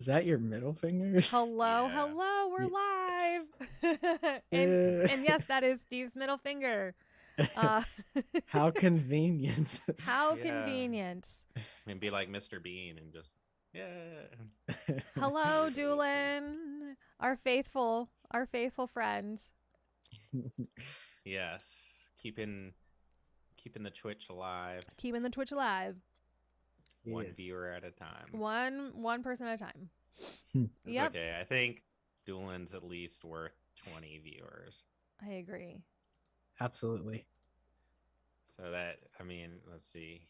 Is that your middle finger? Hello, Yeah. hello, we're Yeah. live. And yes, that is Steve's middle finger. Uh How convenient. how Yeah. convenient. And be like Mr. Bean and just yeah. Hello, Everybody would see. Doolin, our faithful friend. Yes. Keeping keeping the Twitch alive. Keeping the Twitch alive. One Yeah. viewer at a time. One person at a time. It's Yep, okay. I think Doolin's at least worth 20 viewers. I agree. Absolutely. So that, I mean, let's see.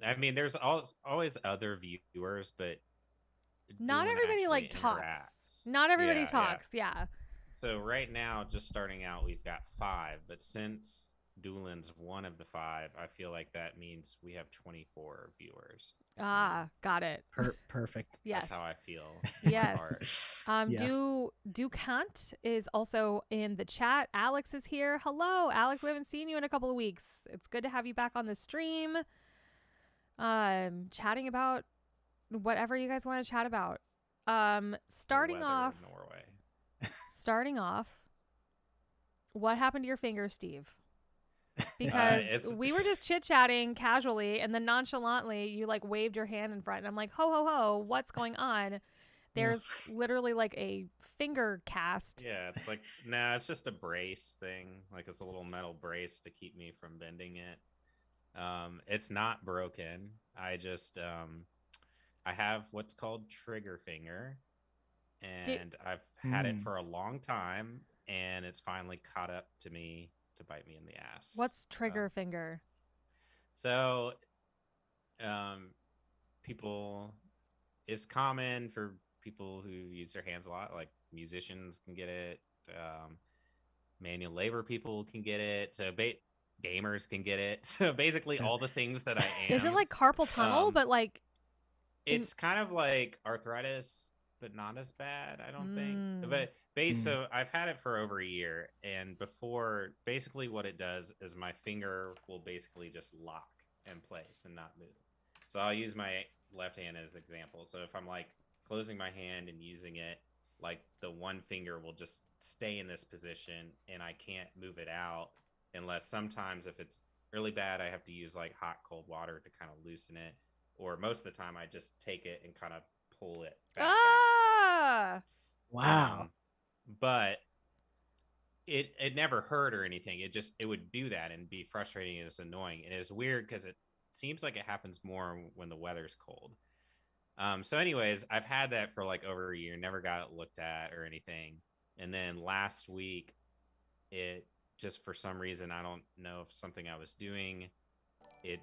I mean, there's always other viewers, but Not Doolin everybody actually like talks. interacts. Not everybody Yeah, yeah. talks. Yeah. So right now, just starting out, we've got 5, but since Doolin's one of the 5, I feel like that means we have 24 viewers. Ah, got it. Perfect. Yes. That's how I feel. Yes. Yeah. Do Kant is also in the chat. Alex is here. Hello, Alex. We haven't seen you in a couple of weeks. It's good to have you back on the stream. Chatting about whatever you guys want to chat about. Starting Weather off, in Norway. what happened to your finger, Steve? Because we were just chit-chatting casually, and then nonchalantly you like waved your hand in front, and I'm like, ho ho ho, what's going on? There's literally like a finger cast. Yeah, it's like it's just a brace thing. Like it's a little metal brace to keep me from bending it. It's not broken. I just I have what's called trigger finger, and I've had it for a long time, and it's finally caught up to me to bite me in the ass. What's trigger finger? So, people, it's common for people who use their hands a lot, like musicians can get it, manual labor people can get it, so gamers can get it. So basically, all the things that I am. Is it like carpal tunnel, but like? It's kind of like arthritis, but not as bad, I don't think. But so I've had it for over a year, and before, basically what it does is my finger will basically just lock in place and not move. So I'll use my left hand as an example. So if I'm like closing my hand and using it, like the one finger will just stay in this position, and I can't move it out unless sometimes if it's really bad, I have to use like hot cold water to kind of loosen it, or most of the time I just take it and kind of pull it back out. Wow. But it never hurt or anything. It would do that and be frustrating, and it's annoying, and it's weird because it seems like it happens more when the weather's cold. So anyways, I've had that for like over a year, never got it looked at or anything. And then last week, it just for some reason, I don't know if something I was doing, it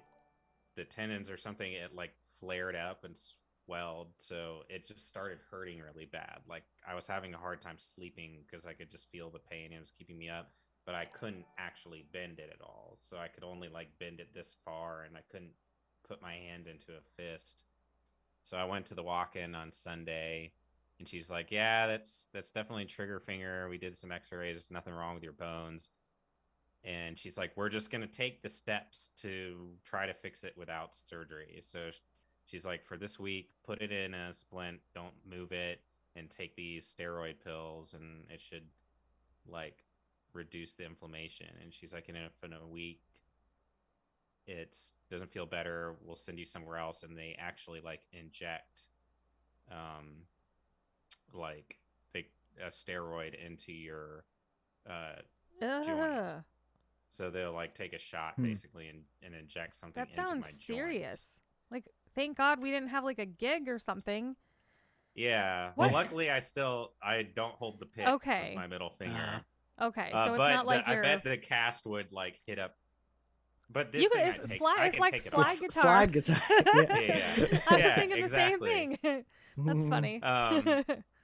the tendons or something, it like flared up and swelled, so it just started hurting really bad. Like I was having a hard time sleeping because I could just feel the pain, and it was keeping me up, but I couldn't actually bend it at all. So I could only like bend it this far, and I couldn't put my hand into a fist. So I went to the walk-in on Sunday, and she's like, yeah, that's definitely trigger finger. We did some x-rays, there's nothing wrong with your bones. And she's like, we're just going to take the steps to try to fix it without surgery. So she's like, for this week, put it in a splint, don't move it, and take these steroid pills, and it should like reduce the inflammation. And she's like, and if in a week it doesn't feel better, we'll send you somewhere else. And they actually like inject like a steroid into your joint. So they'll like take a shot basically and inject something that into sounds my serious. joints. Like, thank God we didn't have like a gig or something. Yeah. What? Well, luckily I don't hold the pick with my middle finger. Okay, so it's but not like I bet the cast would like hit up. But this you thing could, I it's can like take it slide off. guitar. Slide guitar. Yeah. I was Yeah, thinking exactly. the same thing. That's funny.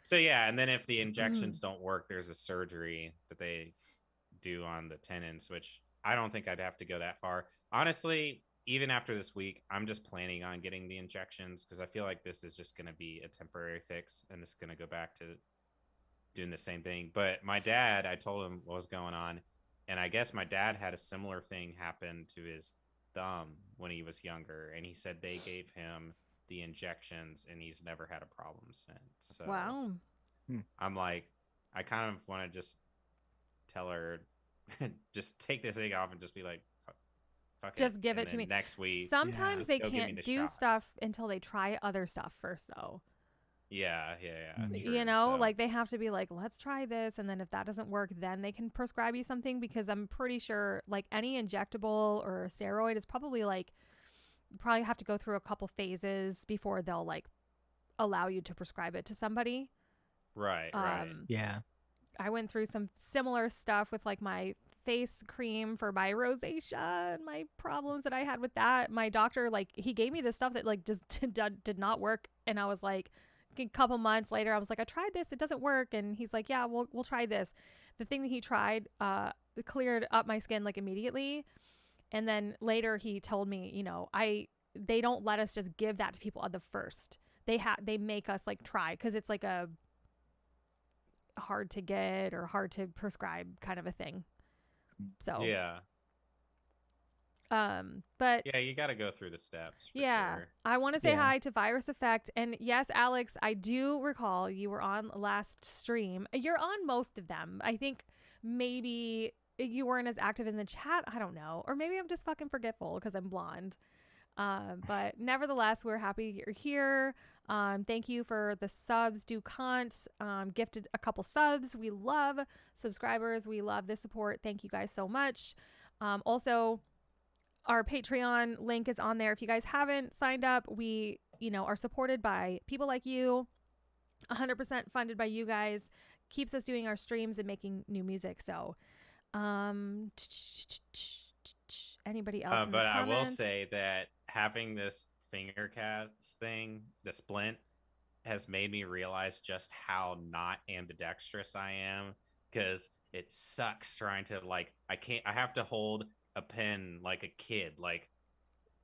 So yeah, and then if the injections don't work, there's a surgery that they do on the tendons, which I don't think I'd have to go that far. Honestly, even after this week, I'm just planning on getting the injections because I feel like this is just going to be a temporary fix, and it's going to go back to doing the same thing. But my dad, I told him what was going on, and I guess my dad had a similar thing happen to his thumb when he was younger, and he said they gave him the injections, and he's never had a problem since. So Wow. I'm like, I kind of want to just tell her, just take this egg off and just be like, fuck Just it. give And it to then me. next week. Sometimes they go give me can't the do shots. stuff until they try other stuff first, though. Yeah. True. You know, So, like they have to be like, let's try this. And then if that doesn't work, then they can prescribe you something, because I'm pretty sure like any injectable or a steroid is probably like, you probably have to go through a couple phases before they'll like allow you to prescribe it to somebody. right. Yeah. I went through some similar stuff with like my face cream for my rosacea and my problems that I had with that. My doctor, like, he gave me this stuff that like just did not work. And I was like, a couple months later, I was like, I tried this, it doesn't work. And he's like, yeah, we'll try this. The thing that he tried cleared up my skin like immediately. And then later he told me, you know, they don't let us just give that to people at the first. They make us like try, because it's like a hard to get or hard to prescribe kind of a thing. So Yeah. But Yeah, you got to go through the steps. For yeah, sure. I want to say hi to Virus Effect. And yes, Alex, I do recall you were on last stream. You're on most of them. I think maybe you weren't as active in the chat. I don't know. Or maybe I'm just fucking forgetful because I'm blonde. But nevertheless, we're happy you're here. Thank you for the subs. Dukant gifted a couple subs. We love subscribers. We love the support. Thank you guys so much. Also, our Patreon link is on there. If you guys haven't signed up, we, you know, are supported by people like you, 100% funded by you guys, keeps us doing our streams and making new music. So, anybody else? But I will say that having this finger cast thing, the splint, has made me realize just how not ambidextrous I am, because it sucks trying to like, I have to hold a pen like a kid, like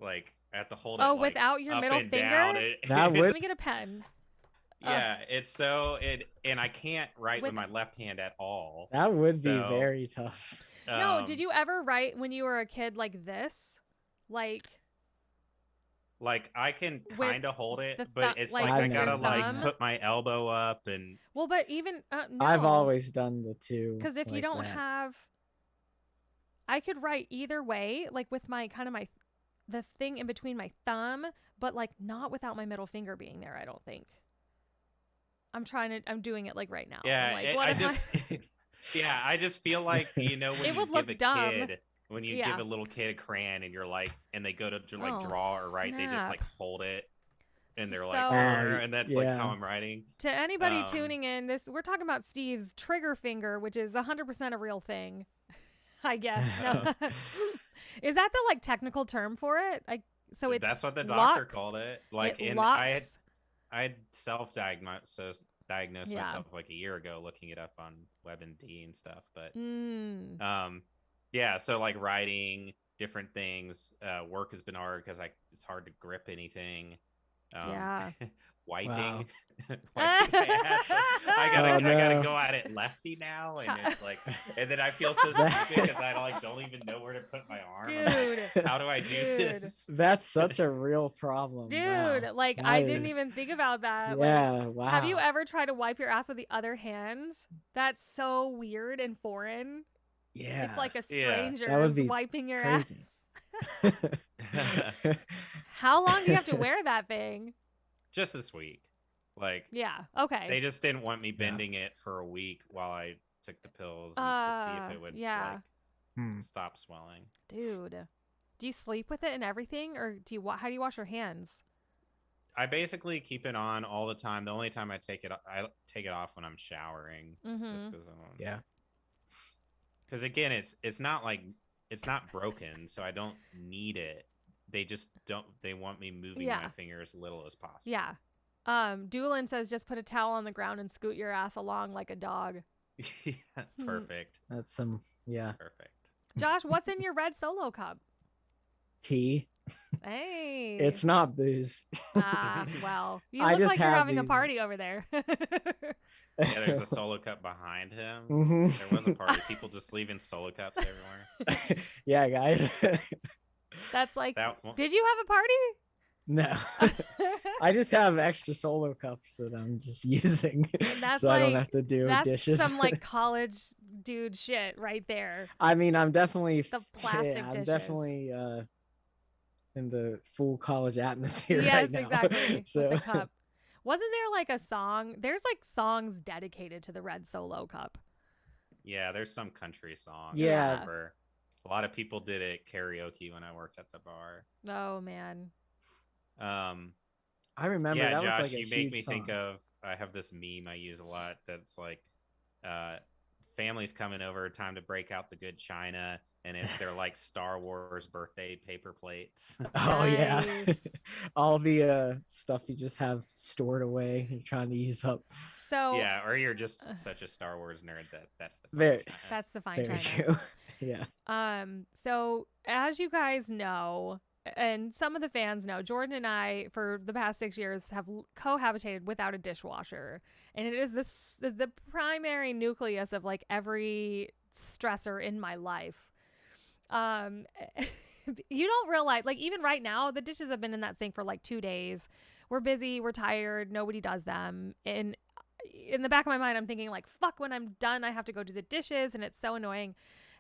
I have to hold it like, without your middle finger. That would Let me get a pen. Yeah, it's so and I can't write with my left hand at all. That would be very tough. No, did you ever write when you were a kid like this? Like I can kind of hold it, but it's like I gotta like put my elbow up and. Well, but even no. I've always done the two. Because if you don't have, I could write either way, like with my the thing in between my thumb, but like not without my middle finger being there. I don't think. I'm doing it like right now. Yeah, like, yeah, I just feel like, you know, when it you would give look a dumb. kid, when you give a little kid a crayon and you're like, and they go to like draw or write, they just like hold it and they're like, and that's like how I'm writing. To anybody tuning in, we're talking about Steve's trigger finger, which is 100% a real thing, I guess. No. Is that the like technical term for it? So it's that's what the doctor called it. Like, I had self-diagnosed myself like a year ago, looking it up on WebMD and stuff. But yeah, so like writing different things, work has been hard because it's hard to grip anything. Wiping. I gotta go at it lefty now, and it's like, and then I feel so stupid because I don't even know where to put my arm. Dude, like, how do I do this? That's such a real problem, dude. Wow. Like I didn't even think about that. Yeah, like, wow. Have you ever tried to wipe your ass with the other hand? That's so weird and foreign. Yeah, it's like a stranger's wiping your crazy. ass. How long do you have to wear that thing? Just this week. Like, yeah, okay. They just didn't want me bending it for a week while I took the pills to see if it would stop swelling. Dude, do you sleep with it and everything, or how do you wash your hands? I basically keep it on all the time. The only time I take it off when I'm showering, just because because again, it's not like it's not broken, so I don't need it. They just don't. They want me moving my finger as little as possible. Yeah. Doolin says just put a towel on the ground and scoot your ass along like a dog. Yeah, perfect. That's perfect. Josh, what's in your red Solo cup? Tea. Hey. It's not booze. Well, you look like you're having a party over there. Yeah, there's a Solo cup behind him. There was a party. People just leaving Solo cups everywhere. Yeah, guys. That's like, did you have a party? No. I just have extra solo cups that I'm just using, And that's so I don't like have to do that's dishes. some like college dude shit right there. I mean, I'm definitely, The plastic yeah, I'm dishes. definitely in the full college atmosphere right Yes, now. exactly. With the So cup. Wasn't there like a song? There's like songs dedicated to the red Solo cup. Yeah, there's some country song. I yeah, Yeah. remember a lot of people did it karaoke when I worked at the bar. Oh man. Um, I remember yeah, that was like Josh, a you make huge me think song. of. I have this meme I use a lot. That's like, uh, families coming over, time to break out the good china, and they're like Star Wars birthday paper plates. Oh yeah, Nice. all the stuff you just have stored away, you're trying to use up. So Yeah, or you're just such a Star Wars nerd that's the fine Very, china. that's the fine very china. true. Yeah. So as you guys know, and some of the fans know, Jordan and I, for the past 6 years, have cohabitated without a dishwasher, and it is the primary nucleus of like every stressor in my life. Um, you don't realize, like, even right now, the dishes have been in that sink for like 2 days. We're busy, we're tired, nobody does them, and in the back of my mind, I'm thinking like, fuck, when I'm done, I have to go do the dishes, and it's so annoying.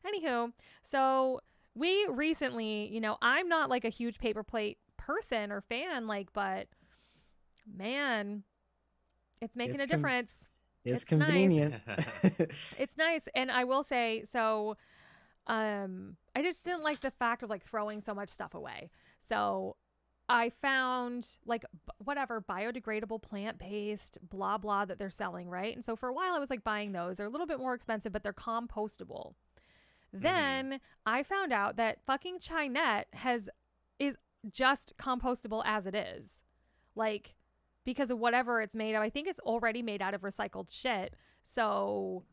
Anywho, so we recently, I'm not like a huge paper plate person or fan, like, but man, it's making It's a difference. it's It's nice. convenient. It's nice. And I will say, so I just didn't like the fact of like throwing so much stuff away. So I found like whatever biodegradable plant-based blah blah that they're selling, right? And so for a while I was like buying those. They're a little bit more expensive, but they're compostable. Mm-hmm. Then I found out that fucking Chinette is just compostable as it is. Like because of whatever it's made of. I think it's already made out of recycled shit. So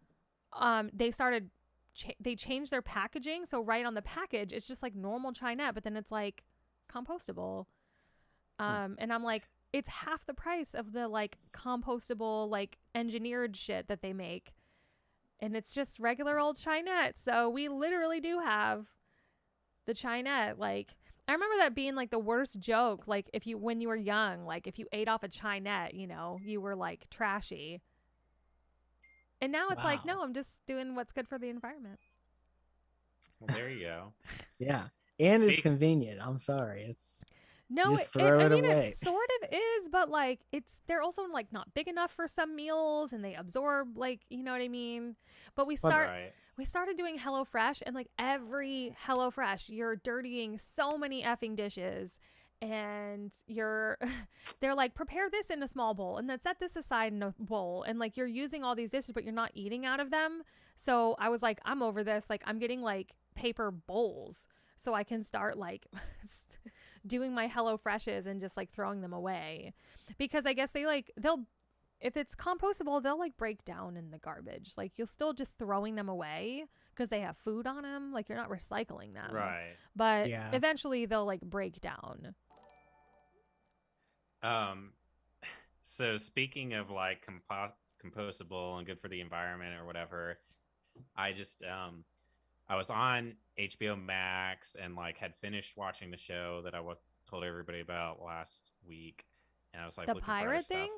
they started they changed their packaging, so right on the package it's just like normal Chinette, but then it's like compostable. And I'm like, it's half the price of the like compostable, like engineered shit that they make. And it's just regular old Chinette. So we literally do have the Chinette. Like, I remember that being like the worst joke. Like, if you, when you were young, like if you ate off a Chinette, you were like trashy. And now it's like, Wow. no, I'm just doing what's good for the environment. Well, there you go. Yeah. And it's Speak. convenient. I'm sorry. It's you No, just throw I it mean it away. sort of is, but like they're also like not big enough for some meals, and they absorb, like, you know what I mean. But But Right. we started doing HelloFresh, and like every HelloFresh, you're dirtying so many effing dishes, and they're like, prepare this in a small bowl, and then set this aside in a bowl, and like you're using all these dishes, but you're not eating out of them. So I was like, I'm over this. Like I'm getting like paper bowls so I can start like doing my Hello Freshes and just like throwing them away, because I guess they'll if it's compostable, they'll like break down in the garbage. Like you'll still just throwing them away because they have food on them. Like you're not recycling them, Right. but yeah. eventually they'll like break down. Um, so speaking of like compostable and good for the environment or whatever, I just I was on HBO Max and like had finished watching the show that told everybody about last week, and I was like The looking for other pirate stuff. thing?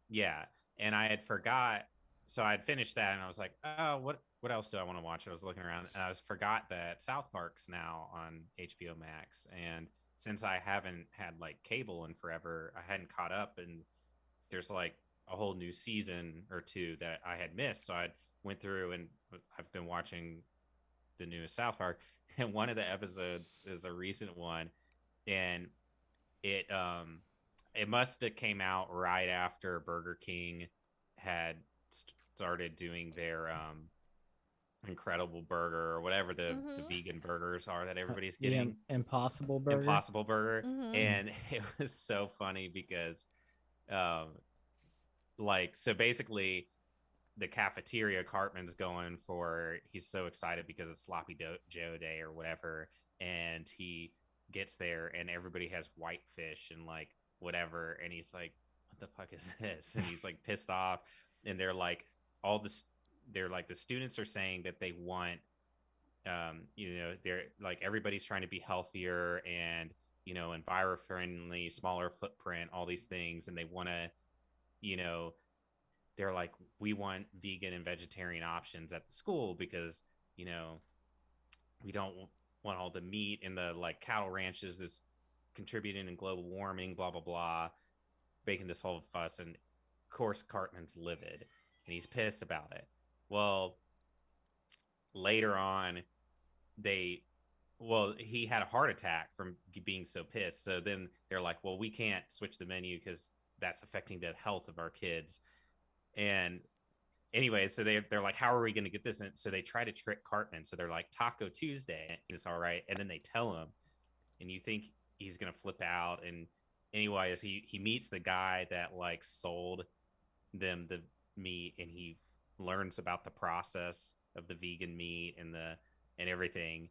Yeah, and I had forgot, so I had finished that, and I was like, oh, what else do I want to watch? I was looking around, and I was forgot that South Park's now on HBO Max, and since I haven't had like cable in forever, I hadn't caught up, and there's like a whole new season or two that I had missed, so I went through and I've been watching the newest South Park, and one of the episodes is a recent one, and it it must have came out right after Burger King had started doing their incredible burger or whatever the Mm-hmm. vegan burgers are that everybody's The getting. Impossible Burger. Impossible Burger. Mm-hmm. And it was so funny because um like so basically the cafeteria, Cartman's going for, he's so excited because it's Joe Day or whatever, and he gets there and everybody has whitefish and like whatever, and he's like, what the fuck is this? And he's like pissed off, and they're like, all this they're like, the students are saying that they want they're like, everybody's trying to be healthier, and enviro-friendly, smaller footprint, all these things, and they want to, you know, they're like, we want vegan and vegetarian options at the school because, you know, we don't want all the meat in the like cattle ranches that's contributing in global warming, blah blah blah, making this whole fuss. And of course, Cartman's livid and he's pissed about it. Well, later on, they he had a heart attack from being so pissed. So then they're like, well, we can't switch the menu because that's affecting the health of our kids. And anyway, so they're like, how are we going to get this in? So they try to trick Cartman. So they're like, Taco Tuesday. It's all right. And then they tell him, and you think he's going to flip out. And anyways, he meets the guy that like sold them the meat, and he learns about the process of the vegan meat and everything.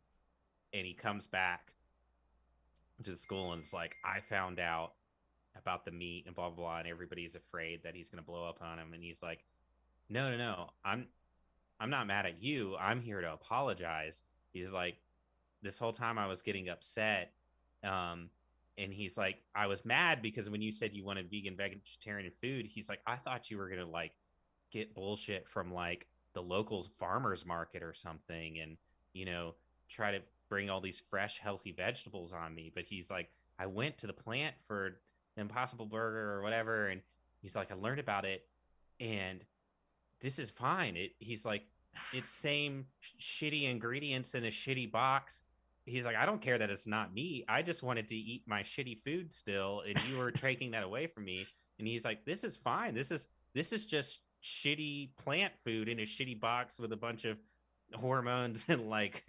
And he comes back to the school and it's like, I found out about the meat and blah blah blah, and everybody's afraid that he's going to blow up on him. And he's like, no, I'm not mad at you. I'm here to apologize. He's like, this whole time I was getting upset. And he's like, I was mad because when you said you wanted vegan, vegetarian food, he's like, I thought you were going to like get bullshit from like the local farmers market or something. And, try to bring all these fresh, healthy vegetables on me. But he's like, I went to the plant for the Impossible Burger or whatever. And he's like, I learned about it. And this is fine. He's like, it's same shitty ingredients in a shitty box. He's like, I don't care that it's not me. I just wanted to eat my shitty food still, and you were taking that away from me. And he's like, this is fine. This is just shitty plant food in a shitty box with a bunch of hormones and like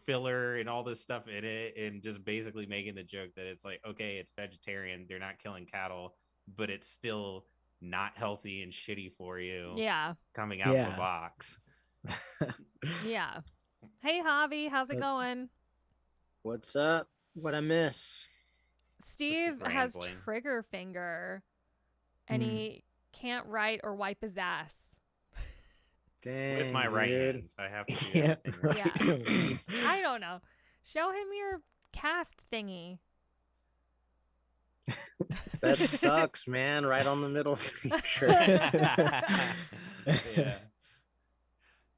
filler and all this stuff in it, and just basically making the joke that it's like, okay, it's vegetarian, they're not killing cattle, but it's still not healthy and shitty for you. Yeah. Coming out of a box. Yeah. Hey, Javi, how's it going? What's up? What I miss? Steve has trigger finger, and he can't write or wipe his ass. Dang, with my right hand, I have to do yeah. I don't know. Show him your cast thingy. That sucks, man. Right on the middle finger. Yeah.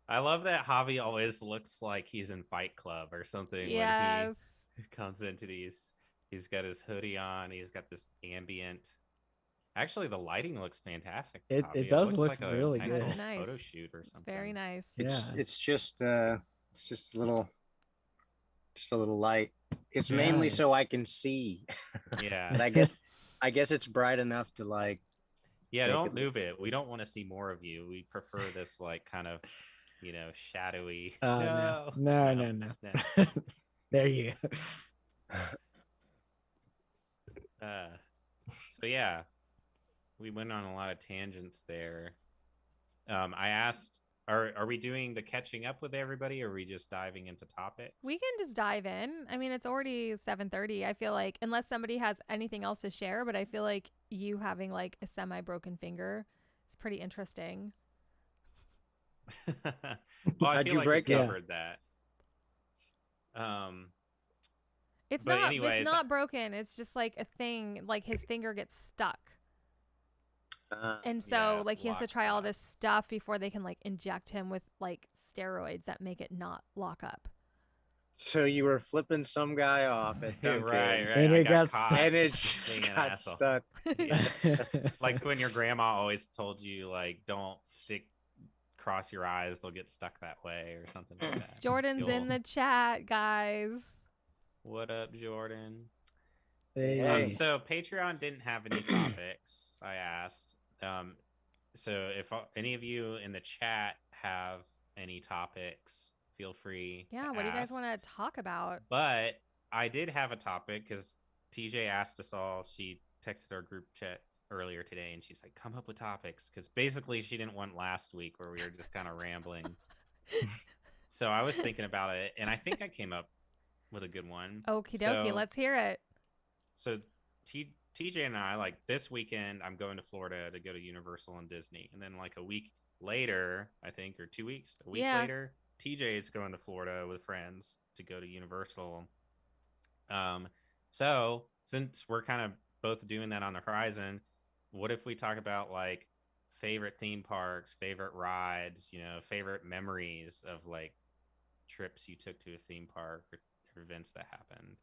I love that Javi always looks like he's in Fight Club or something. Yes. When he comes into these. He's got his hoodie on. He's got this ambient. Actually, the lighting looks fantastic. It does look like really nice good. little Nice. photo shoot or something. It's very nice. It's just a little light. It's mainly so I can see. Yeah. But I guess it's bright enough to like. Yeah, don't move it. We don't want to see more of you. We prefer this like kind of, shadowy. No. There you go. So yeah, we went on a lot of tangents there. I asked, are we doing the catching up with everybody, or are we just diving into topics? We can just dive in. I mean, it's already 7:30. I feel like, unless somebody has anything else to share, but I feel like you having like a semi-broken finger is pretty interesting. Well, I feel like we covered that. It's not broken. It's just like a thing, like his finger gets stuck. And so like he has to try all this stuff before they can like inject him with like steroids that make it not lock up. So you were flipping some guy off at Dunkin', right. And it got stuck. And it just got stuck. Yeah. Like when your grandma always told you, like, don't cross your eyes, they'll get stuck that way or something like that. Jordan's in the chat, guys. What up, Jordan? Hey. So Patreon didn't have any topics. I asked. So if any of you in the chat have any topics, feel free. Yeah, to what do you guys ask. want to talk about? But I did have a topic because TJ asked us all. She texted our group chat earlier today, and she's like, "Come up with topics," because basically she didn't want last week where we were just kind of rambling. So I was thinking about it, and I think I came up with a good one. Okie dokie, let's hear it. So TJ and I, like, this weekend, I'm going to Florida to go to Universal and Disney. And then like a week later, I think, or 2 weeks, later, TJ is going to Florida with friends to go to Universal. So since we're kind of both doing that on the horizon, what if we talk about like favorite theme parks, favorite rides, favorite memories of like trips you took to a theme park or events that happened?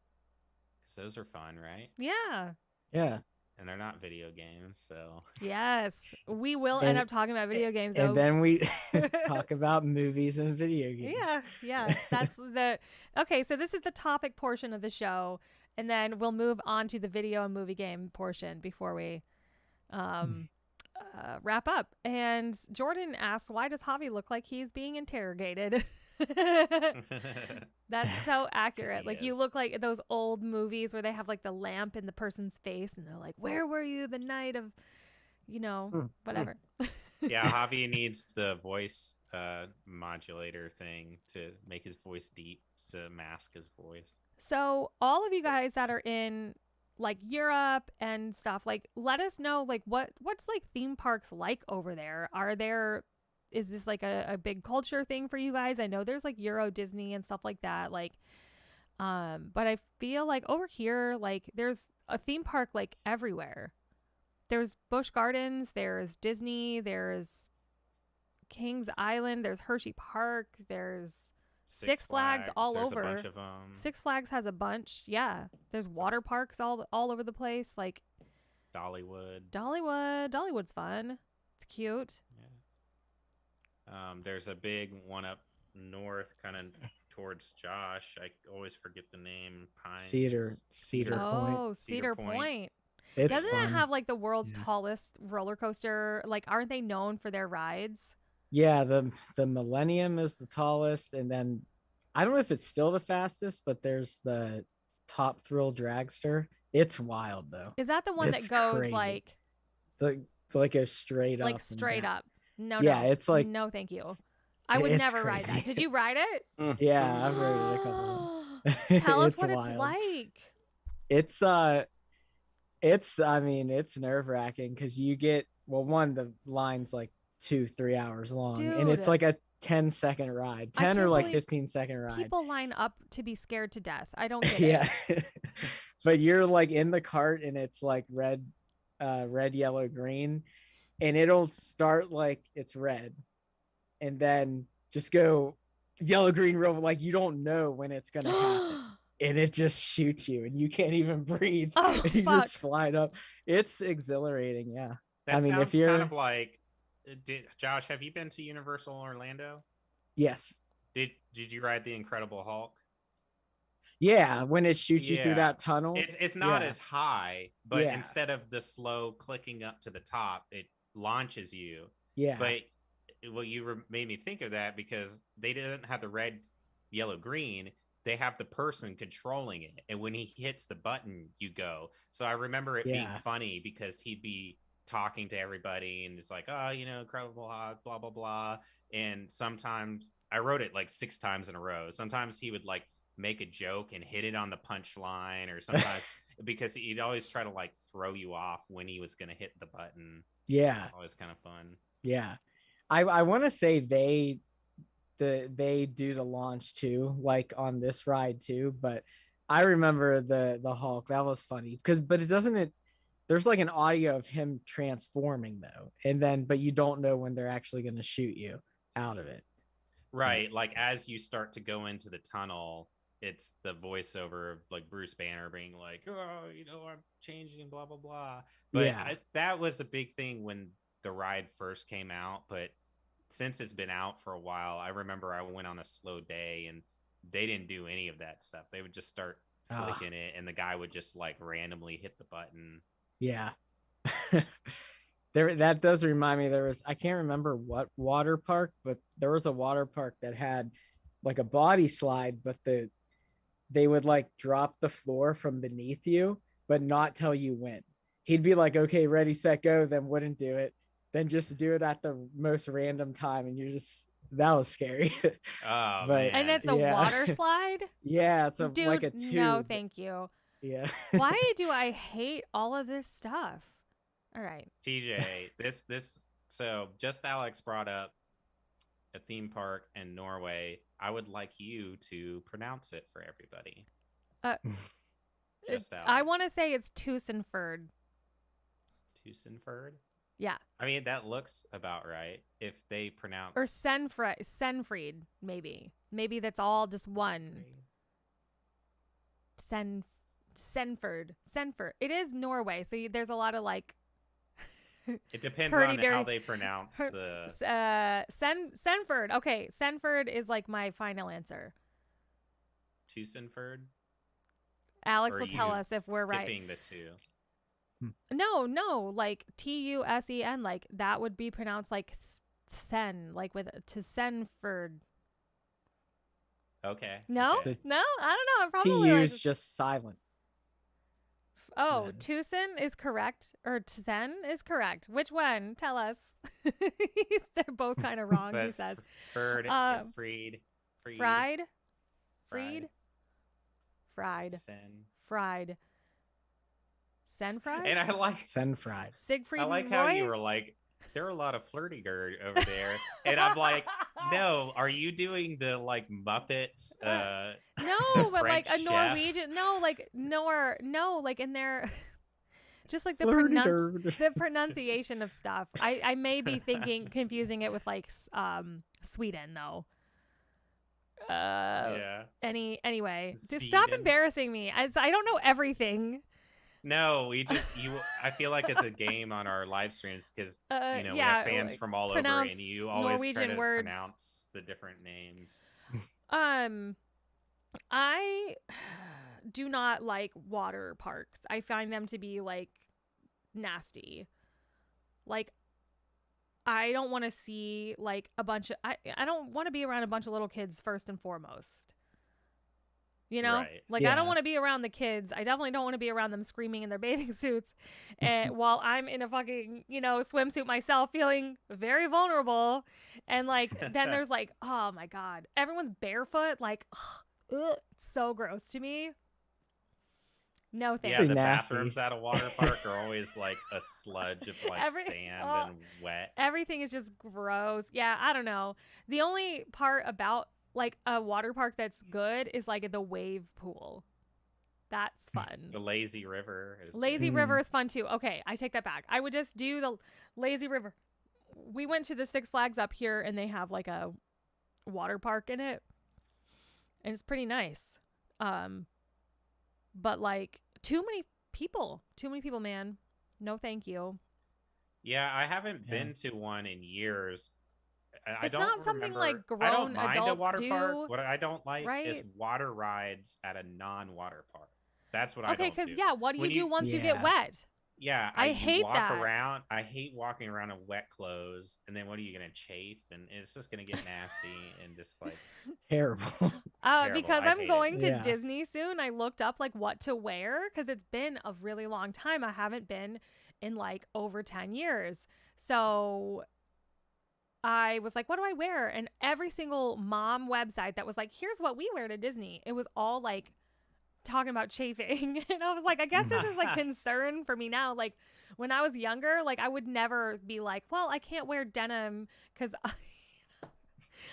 Because those are fun, right? Yeah. Yeah. And they're not video games, so Yes. We will end And up talking about video games and though. then we talk about movies and video games. Yeah. That's okay. So this is the topic portion of the show, and then we'll move on to the video and movie game portion before we wrap up. And Jordan asks, "Why does Javi look like he's being interrogated?" That's so accurate. Like you look like those old movies where they have like the lamp in the person's face, and they're like, "Where were you the night of, whatever." Yeah, Javi needs the voice modulator thing to make his voice deep to mask his voice. So all of you guys that are in like Europe and stuff, like let us know like what's like theme parks like over there. Is this like a big culture thing for you guys? I know there's like Euro Disney and stuff like that. Like but I feel like over here, like there's a theme park like everywhere. There's Busch Gardens, there's Disney, there's Kings Island, there's Hershey Park, there's Six Flags all there's over. A bunch of them. Six Flags has a bunch. Yeah. There's water parks all over the place. Like Dollywood's fun. It's cute. Yeah. There's a big one up north, kind of towards Josh. I always forget the name. Cedar Point. Oh, Cedar Point. It's Doesn't fun. it have like the world's tallest roller coaster? Like, aren't they known for their rides? Yeah, the Millennium is the tallest, and then I don't know if it's still the fastest, but there's the Top Thrill Dragster. It's wild though. Is that the one that goes crazy. like a straight up? Like straight up. No, yeah, it's like no, thank you. I would never ride that. Did you ride it? Yeah, I've ridden it a couple times. Tell us what it's like. It's nerve-wracking because you get the line's like 2-3 hours long. Dude, and it's like a 10-second ride, 10 or like 15-second ride. People line up to be scared to death. I don't get it. But you're like in the cart and it's like red, yellow, green, and it'll start like it's red and then just go yellow, green, real, like you don't know when it's gonna happen. And it just shoots you and you can't even breathe. And you just fly up. It's exhilarating. Yeah. That sounds if you're kind of like, Josh, have you been to Universal Orlando? Yes. Did you ride the Incredible Hulk? Yeah, when it shoots you through that tunnel. It's not as high, but instead of the slow clicking up to the top, it launches you. Yeah. But made me think of that because they didn't have the red, yellow, green. They have the person controlling it, and when he hits the button, you go. So I remember it being funny because he'd be talking to everybody, and it's like, oh, Incredible Hulk, blah blah blah. And sometimes I wrote it like 6 times in a row. Sometimes he would like make a joke and hit it on the punchline, or sometimes because he'd always try to like throw you off when he was gonna hit the button. Yeah, always kind of fun. Yeah, I want to say they do the launch too, like on this ride too. But I remember the Hulk. That was funny but it doesn't. There's like an audio of him transforming though, but you don't know when they're actually going to shoot you out of it. Right, like as you start to go into the tunnel, it's the voiceover of like Bruce Banner being like, oh, I'm changing, blah blah blah. But that was a big thing when the ride first came out, but since it's been out for a while, I remember I went on a slow day and they didn't do any of that stuff. They would just start clicking it and the guy would just like randomly hit the button. Yeah. That does remind me, I can't remember what water park, but there was a water park that had like a body slide, but they would like drop the floor from beneath you, but not tell you when. He'd be like, okay, ready, set, go, then wouldn't do it. Then just do it at the most random time, and that was scary. Oh, man. And it's a water slide? Yeah, it's like a tube. No, thank you. Yeah. Why do I hate all of this stuff? All right. TJ, so just Alex brought up a theme park in Norway. I would like you to pronounce it for everybody. just Alex? I want to say it's Tusenford. Tusenford? Yeah. I mean, that looks about right. If they pronounce... Or Senfried, maybe. Maybe that's all just one. Senford. It is Norway, so there's a lot of like... It depends on how they pronounce the... Senford. Okay, Senford is like my final answer. Tusenford? Alex will tell us if we're right. Skipping the two. No, like Tusen, like that would be pronounced like sen, like with to Senford. Okay. No, okay. No, I don't know. I'm probably TU like... is just silent. Oh, Yeah. Tucson is correct, or Tsen is correct. Which one? Tell us. They're both kind of wrong. He says. Fried. Senfried. And I like Senfried. Siegfried. I like and how Roy? you were like, there are a lot of flirty-gurt over there, and I'm like, no, are you doing the like Muppets? No, but like a French Norwegian. chef? No, like no, like in their. Just like the Flirty-gurt. pronunciation of stuff. I may be confusing it with like Sweden though. Yeah. Anyway, just Sweden. stop embarrassing me. I don't know everything. No, I feel like it's a game on our live streams because we have fans from all over, and you always Norwegian try to words. pronounce the different names. I do not like water parks. I find them to be like nasty. Like I don't want to see like a bunch of I don't want to be around a bunch of little kids first and foremost. You know, right. like Yeah. I don't want to be around the kids. I definitely don't want to be around them screaming in their bathing suits, and while I'm in a fucking swimsuit myself, feeling very vulnerable. And like then there's like, oh my god, everyone's barefoot. Like, ugh, it's so gross to me. No thank Yeah, you. the nasty. bathrooms at a water park are always like a sludge of like sand and wet. Everything is just gross. Yeah, I don't know. The only part about like a water park that's good is like the wave pool. That's fun. The lazy river is Lazy good. river is fun too. Okay, I take that back. I would just do the lazy river. We went to the Six Flags up here and they have like a water park in it. And it's pretty nice. But like too many people, man. No, thank you. Yeah, I haven't been to one in years. I It's don't not something remember. like grown I don't mind a adults water do, park. What I don't like right? is water rides at a non-water park. That's what I don't do. Okay, because yeah, what do When you do once you get Yeah. wet? Yeah, I hate walk that. around. I hate walking around in wet clothes, and then what are you gonna chafe? And it's just gonna get nasty and just like Terrible. Terrible. Because I I'm hate going it. to Yeah. Disney soon. I looked up like what to wear because it's been a really long time. I haven't been in like over 10 years. So I was like, what do I wear? And every single mom website that was like, here's what we wear to Disney. It was all like talking about chafing. And I was like, I guess this is like concern for me now. Like when I was younger, like I would never be like, well, I can't wear denim because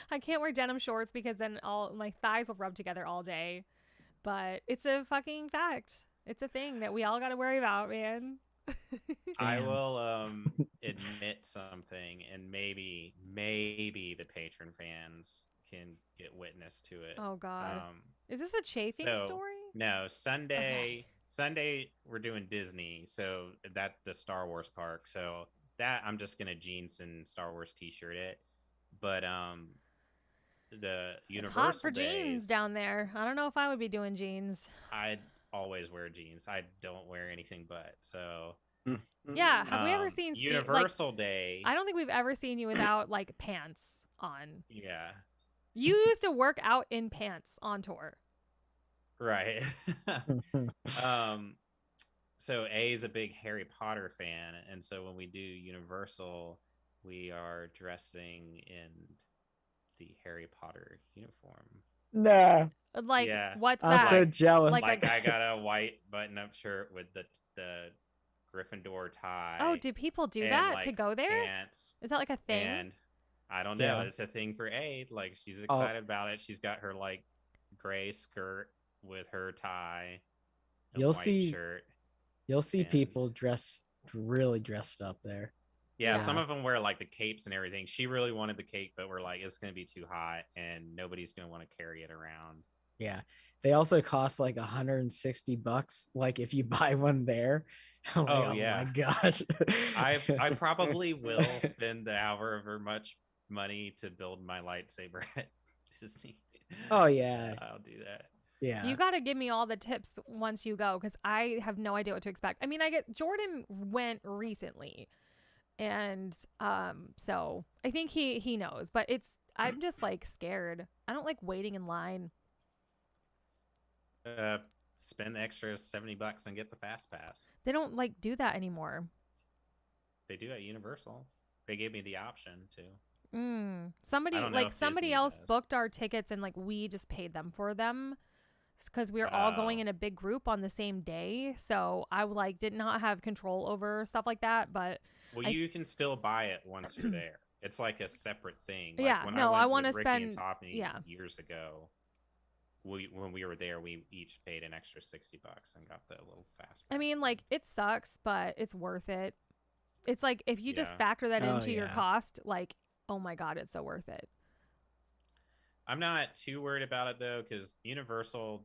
I can't wear denim shorts because then all my thighs will rub together all day. But it's a fucking fact. It's a thing that we all got to worry about, man. I Damn. will admit something, and maybe the patron fans can get witness to it. Oh God, is this a chafing story? No, Sunday we're doing Disney, so that the Star Wars park. So that I'm just gonna jeans and Star Wars t-shirt it, but the Universal it's hot for days, jeans down there. I don't know if I would be doing jeans. I'd always wear jeans. I don't wear anything but so. Yeah, have we ever seen Universal Day? I don't think we've ever seen you without like pants on. Yeah. You used to work out in pants on tour. Right. So A is a big Harry Potter fan, and so when we do Universal, we are dressing in the Harry Potter uniform. Nah. Like, Yeah. what's I'm that? so jealous. Like I got a white button-up shirt with the Gryffindor tie. Oh, do people do and, that like, to go there? pants, Is that like a thing? and I don't know. Yeah. It's a thing for A. Like she's excited about it. She's got her like gray skirt with her tie. You'll white see shirt. You'll see And people really dressed up there. yeah, some of them wear like the capes and everything. She really wanted the cape, but we're like, it's going to be too hot and nobody's going to want to carry it around. Yeah. They also cost like $160. Like if you buy one there. I'm like, oh yeah. my gosh. I probably will spend however much money to build my lightsaber at Disney. Oh yeah. I'll do that. Yeah. You got to give me all the tips once you go, because I have no idea what to expect. I mean, Jordan went recently, and so I think he knows, but I'm just like scared. I don't like waiting in line. Spend the extra $70 and get the fast pass. They don't like do that anymore. They do at Universal. They gave me the option to. Somebody else booked our tickets and like we just paid them for them because we were all going in a big group on the same day. So I like did not have control over stuff like that. But you can still buy it once you're there. It's like a separate thing. Like yeah, I want to spend years ago. When we were there, we each paid an extra $60 and got the little fast pass. I mean, like it sucks, but it's worth it. It's like if you just factor that into your cost, like, oh my God, it's so worth it. I'm not too worried about it though, because Universal,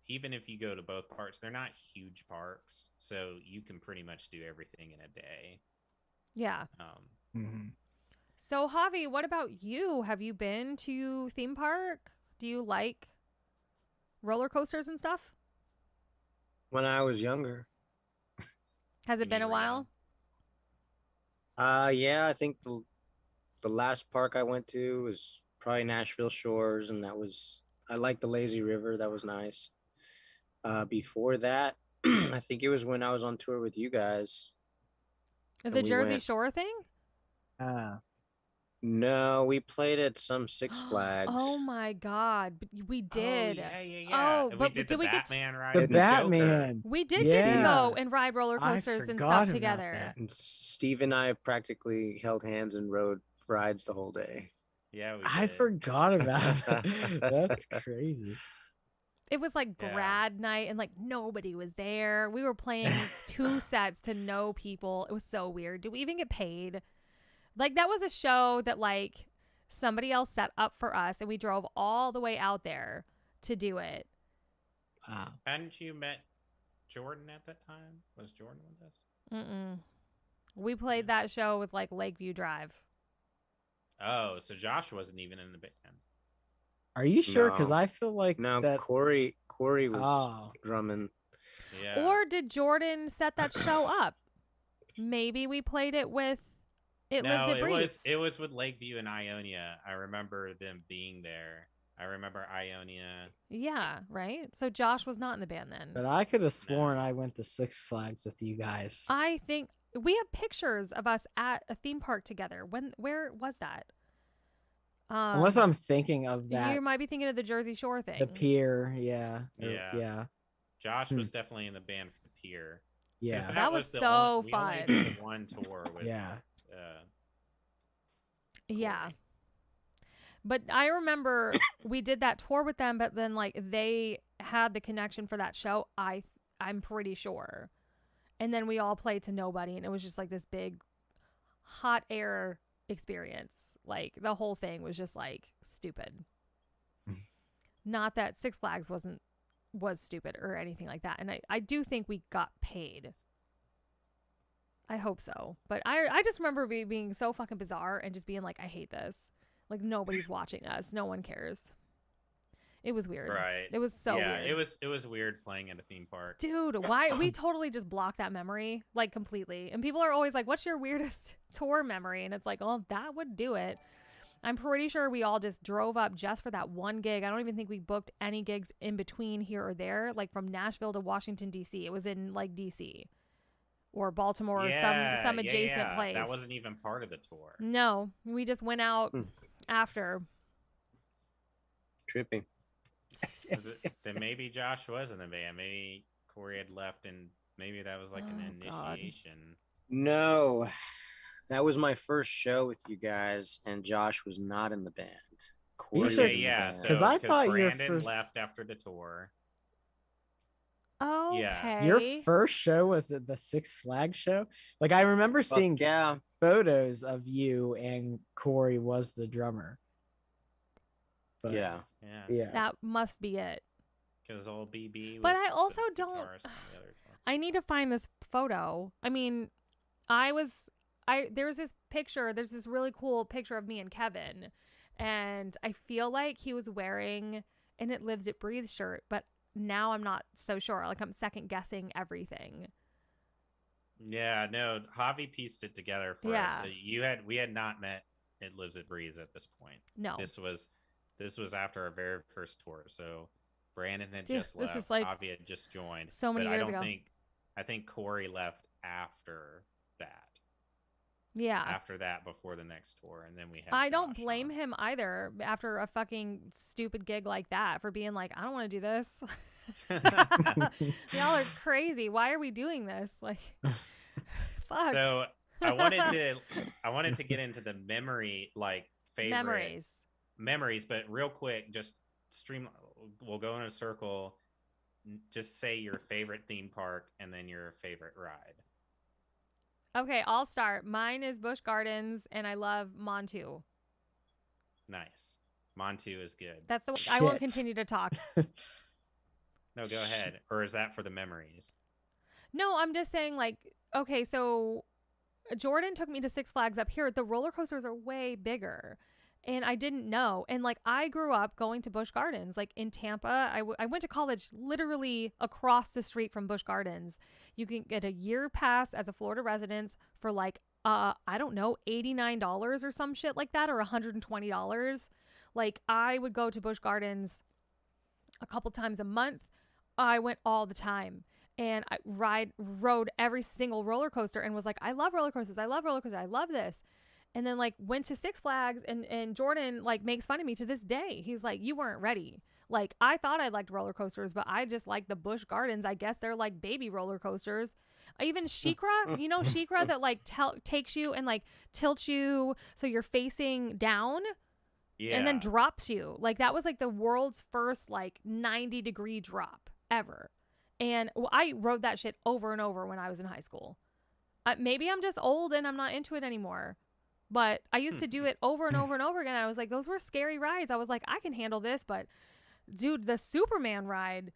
even if you go to both parks, they're not huge parks, so you can pretty much do everything in a day. Yeah. So Javi, what about you? Have you been to theme park? Do you like roller coasters and stuff? When I was younger. Has it been a while? Yeah, I think the last park I went to was probably Nashville Shores, and I liked the lazy river. That was nice. Before that, I think it was when I was on tour with you guys. The Jersey Shore thing? No, we played at some Six Flags. Oh my God, we did. Oh, yeah. Oh, but did we Batman ride? The Batman. We did get to go and ride roller coasters and stuff together. And Steve and I practically held hands and rode rides the whole day. Yeah, I forgot about that. That's crazy. It was like grad night and like nobody was there. We were playing 2 sets to no people. It was so weird. Did we even get paid? Like that was a show that like somebody else set up for us and we drove all the way out there to do it. Wow. Hadn't you met Jordan at that time? Was Jordan with us? We played that show with like Lakeview Drive. Oh, so Josh wasn't even in the band. Are you sure? Because I feel like Corey was drumming. Yeah. Or did Jordan set that show up? Maybe we played it with Lives at Breeze. It was with Lakeview and Ionia. I remember them being there. I remember Ionia. Yeah, right? So Josh was not in the band then. But I could have sworn I went to Six Flags with you guys. I think we have pictures of us at a theme park together. Where was that? Unless I'm thinking of that. You might be thinking of the Jersey Shore thing. The pier, yeah. Yeah. Josh was definitely in the band for the pier. Yeah. That was so fun. We only did one tour with yeah. But I remember we did that tour with them, but then like they had the connection for that show, I'm pretty sure. And then we all played to nobody, and it was just like this big hot air experience. Like the whole thing was just like stupid. Not that Six Flags was stupid or anything like that. And I do think we got paid. I hope so. But I just remember being so fucking bizarre and just being like, I hate this. Like nobody's watching us. No one cares. It was weird. Right. It was so weird. It was weird playing at a theme park. Dude, why we totally just blocked that memory like completely. And people are always like, what's your weirdest tour memory? And it's like, oh, that would do it. I'm pretty sure we all just drove up just for that one gig. I don't even think we booked any gigs in between here or there, like from Nashville to Washington, D.C. It was in like D.C. or Baltimore or some adjacent place. That wasn't even part of the tour. No, we just went out after. Tripping. Then maybe Josh was in the band. Maybe Corey had left, and maybe that was like an initiation. God. No, that was my first show with you guys, and Josh was not in the band. Corey Yeah. Because I thought Brandon your first left after the tour. Okay. Your first show was at the Six Flags show? Like, I remember seeing photos of you and Corey was the drummer. But, yeah. That must be it. Because old BB was but I also the don't. guitarist on the other tour. I need to find this photo. I mean, there's this picture. There's this really cool picture of me and Kevin, and I feel like he was wearing an It Lives It Breathes shirt, but now I'm not so sure. Like, I'm second guessing everything. Yeah, no, Javi pieced it together for us. So we had not met It Lives It Breathes at this point. No, this was after our very first tour. So Brandon had just left. This is like Javi had just joined. So many years ago. I think Corey left after that. Yeah. After that, before the next tour, and then we had. I don't blame him either. After a fucking stupid gig like that, for being like, I don't want to do this. Y'all are crazy. Why are we doing this? Like, fuck. So I wanted to get into the memory, like, favorite memories, but real quick, just we'll go in a circle. Just say your favorite theme park and then your favorite ride. Okay, I'll start. Mine is Busch Gardens, and I love Montu. Nice. Montu is good. That's the one. I won't continue to talk. No, go ahead. Or is that for the memories? No, I'm just saying, like, okay, so Jordan took me to Six Flags up here. The roller coasters are way bigger, and I didn't know. And, like, I grew up going to Busch Gardens, like, in Tampa. I went to college literally across the street from Busch Gardens. You can get a year pass as a Florida resident for, like, I don't know, $89 or some shit like that, or $120. Like, I would go to Busch Gardens a couple times a month. I went all the time, and I rode every single roller coaster and was like, I love roller coasters. I love roller coasters. I love this. And then, like, went to Six Flags, and Jordan, like, makes fun of me to this day. He's like, you weren't ready. Like, I thought I liked roller coasters, but I just like the Busch Gardens. I guess they're like baby roller coasters. Even SheiKra, you know, SheiKra that, like, takes you and, like, tilts you so you're facing down. Yeah. And then drops you. Like, that was, like, the world's first, like, 90-degree drop ever. And I rode that shit over and over when I was in high school. Maybe I'm just old and I'm not into it anymore. But I used to do it over and over and over again. I was like, those were scary rides. I was like, I can handle this. But, dude, the Superman ride.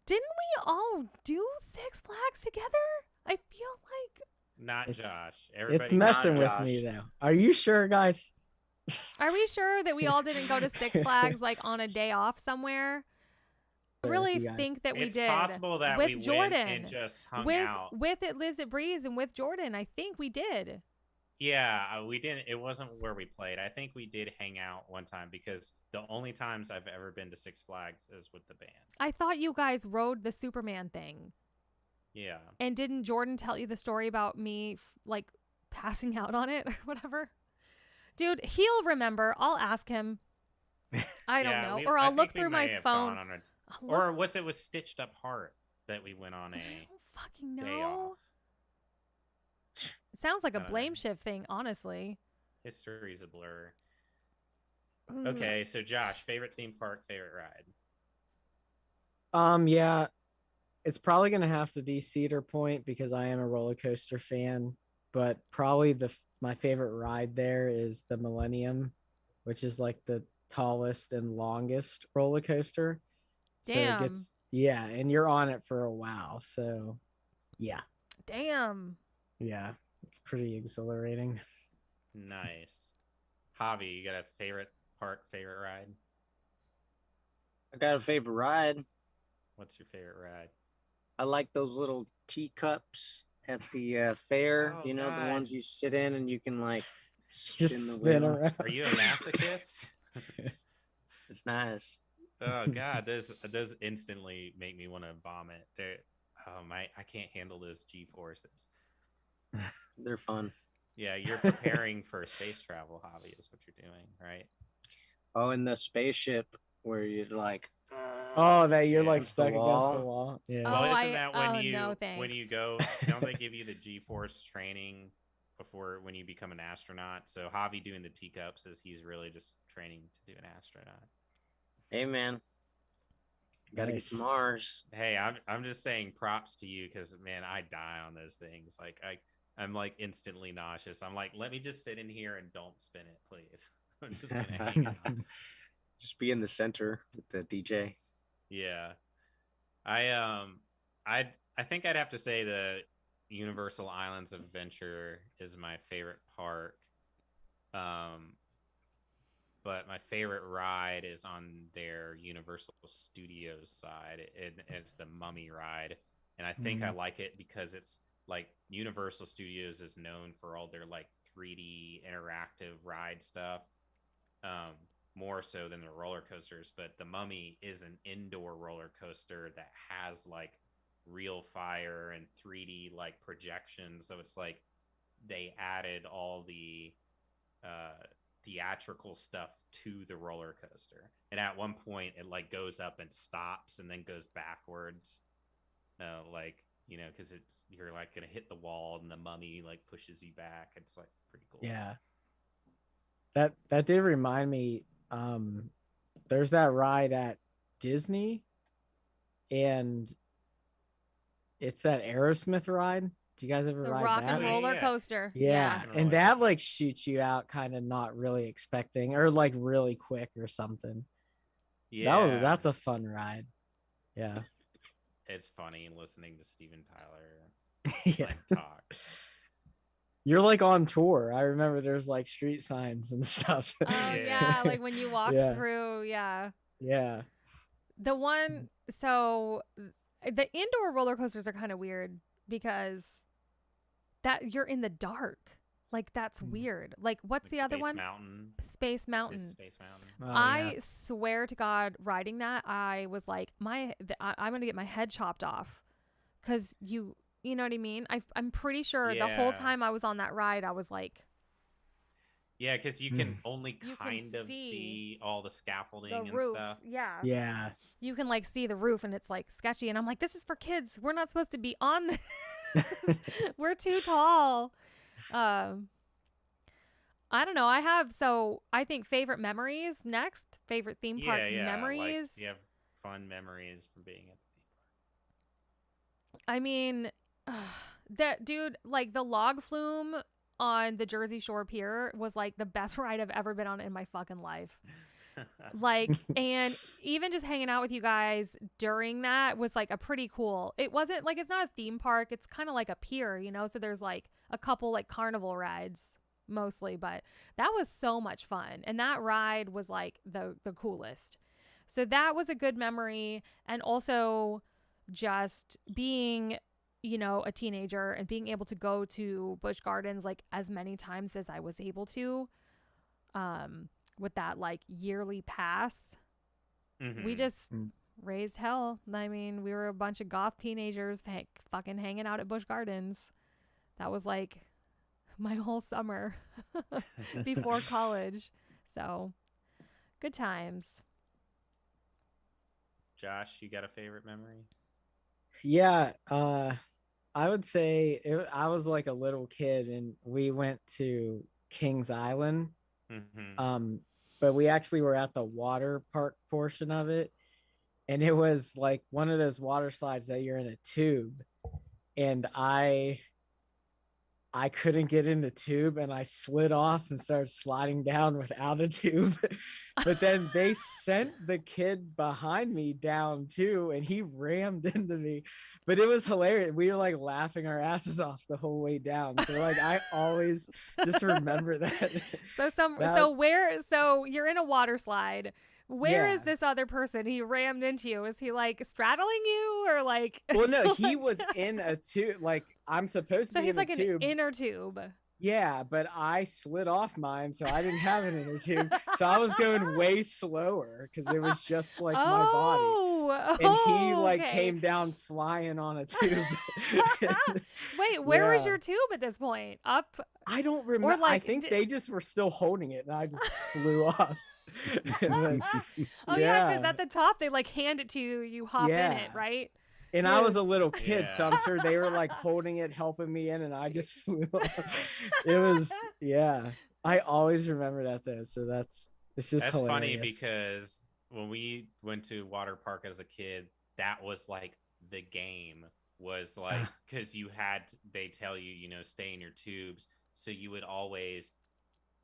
Didn't we all do Six Flags together? I feel like. Not Josh. It's messing with me, though. Are you sure, guys? Are we sure that we all didn't go to Six Flags, like, on a day off somewhere? I really think that we did. It's possible that with we Jordan went and just hung out. With It Lives It Breathes and with Jordan. I think we did. Yeah, we didn't. It wasn't where we played. I think we did hang out one time, because the only times I've ever been to Six Flags is with the band. I thought you guys rode the Superman thing. Yeah. And didn't Jordan tell you the story about me, like, passing out on it or whatever? Dude, he'll remember. I'll ask him. I don't know. Or I'll look through my phone. Or was it with Stitched Up Heart that we went on a fucking know. day off? It sounds like a blame shift thing, honestly. History's a blur. Okay, so Josh, favorite theme park, favorite ride? Yeah, it's probably gonna have to be Cedar Point because I am a roller coaster fan. But probably my favorite ride there is the Millennium, which is like the tallest and longest roller coaster. Damn. So and you're on it for a while. So, yeah. Damn. Yeah, it's pretty exhilarating. Nice. Javi, you got a favorite park, favorite ride? I got a favorite ride. What's your favorite ride? I like those little teacups at the fair. Oh, God. The ones you sit in and you can, like, spin around. Are you a masochist? It's nice. Oh God, those instantly make me want to vomit. I can't handle those G-forces. They're fun. Yeah, you're preparing for space travel, Javi, is what you're doing, right? Oh, and the spaceship where you're like, that you're like stuck against the wall. Yeah. Well, isn't that when you go? Don't they give you the G-force training before when you become an astronaut? So Javi doing the teacups is he's really just training to do an astronaut. Hey, man. Gotta get to Mars. Hey, I'm just saying props to you because man, I die on those things. Like I'm like instantly nauseous. I'm like, let me just sit in here and don't spin it, please. I'm just gonna hang out. Just be in the center with the DJ. Yeah. I I think I'd have to say the Universal Islands of Adventure is my favorite park. But my favorite ride is on their Universal Studios side. It's the Mummy ride. And I think I like it because it's like Universal Studios is known for all their like 3D interactive ride stuff. More so than the roller coasters, but the Mummy is an indoor roller coaster that has like real fire and 3D like projections. So it's like they added all the theatrical stuff to the roller coaster, and at one point it like goes up and stops and then goes backwards, like because it's you're like gonna hit the wall and the Mummy like pushes you back. It's like pretty cool. Yeah, that did remind me. There's that ride at Disney, and it's that Aerosmith ride. Do you guys ever ride rock that? and roller coaster? Yeah. And that like shoots you out kind of not really expecting, or like really quick or something. Yeah, that's a fun ride. Yeah. It's funny listening to Steven Tyler like talk. You're like on tour. I remember there's like street signs and stuff. Oh yeah, like when you walk through, yeah. The one, so the indoor roller coasters are kind of weird because that you're in the dark. Like that's weird. Like what's the other one? Space Mountain. Space Mountain. Oh, I swear to God, riding that, I was like, I'm gonna get my head chopped off, because you know what I mean. I'm pretty sure the whole time I was on that ride, I was like, yeah, because you can only kind of see all the scaffolding and roof. stuff. Yeah. You can like see the roof, and it's like sketchy. And I'm like, this is for kids. We're not supposed to be on this. We're too tall. I don't know. I think favorite memories next. Favorite theme park memories. Like, you have fun memories from being at the theme park. I mean, that dude, like the log flume on the Jersey Shore Pier was like the best ride I've ever been on in my fucking life. Like, and even just hanging out with you guys during that was like a pretty cool. It wasn't like, it's not a theme park. It's kind of like a pier, so there's like a couple like carnival rides mostly, but that was so much fun. And that ride was like the coolest. So that was a good memory. And also just being, a teenager and being able to go to Busch Gardens like as many times as I was able to, with that like yearly pass. We just raised hell. I mean, we were a bunch of goth teenagers fucking hanging out at Busch Gardens. That was like my whole summer before college. So good times. Josh, you got a favorite memory? Yeah. I would say I was like a little kid, and we went to Kings Island. But we actually were at the water park portion of it, and it was like one of those water slides that you're in a tube, and I couldn't get in the tube, and I slid off and started sliding down without a tube. But then they sent the kid behind me down too, and he rammed into me. But it was hilarious. We were like laughing our asses off the whole way down. So like I always just remember that. So you're in a water slide. Where is this other person he rammed into you? Is he like straddling you, or like? Well, no, he was in a tube. Like I'm supposed to be in a tube. So he's like an inner tube. Yeah, but I slid off mine, so I didn't have an inner tube. So I was going way slower because it was just like my body. And he came down flying on a tube. Wait, where was your tube at this point? Up? I don't remember. I think they just were still holding it, and I just flew off. Because at the top they like hand it to you. You hop in it, right? And I was a little kid, so I'm sure they were like holding it, helping me in, and I just flew off. It was, I always remember that though. So it's just that's hilarious. Funny because when we went to water park as a kid, that was like the game was like because they tell you stay in your tubes, so you would always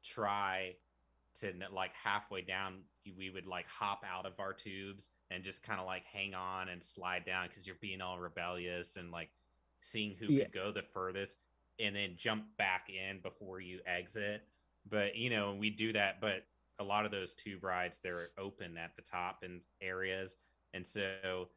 try to like halfway down we would like hop out of our tubes and just kind of like hang on and slide down because you're being all rebellious and like seeing who Yeah. could go the furthest and then jump back in before you exit. But we do that, but a lot of those tube rides they're open at the top in areas, and so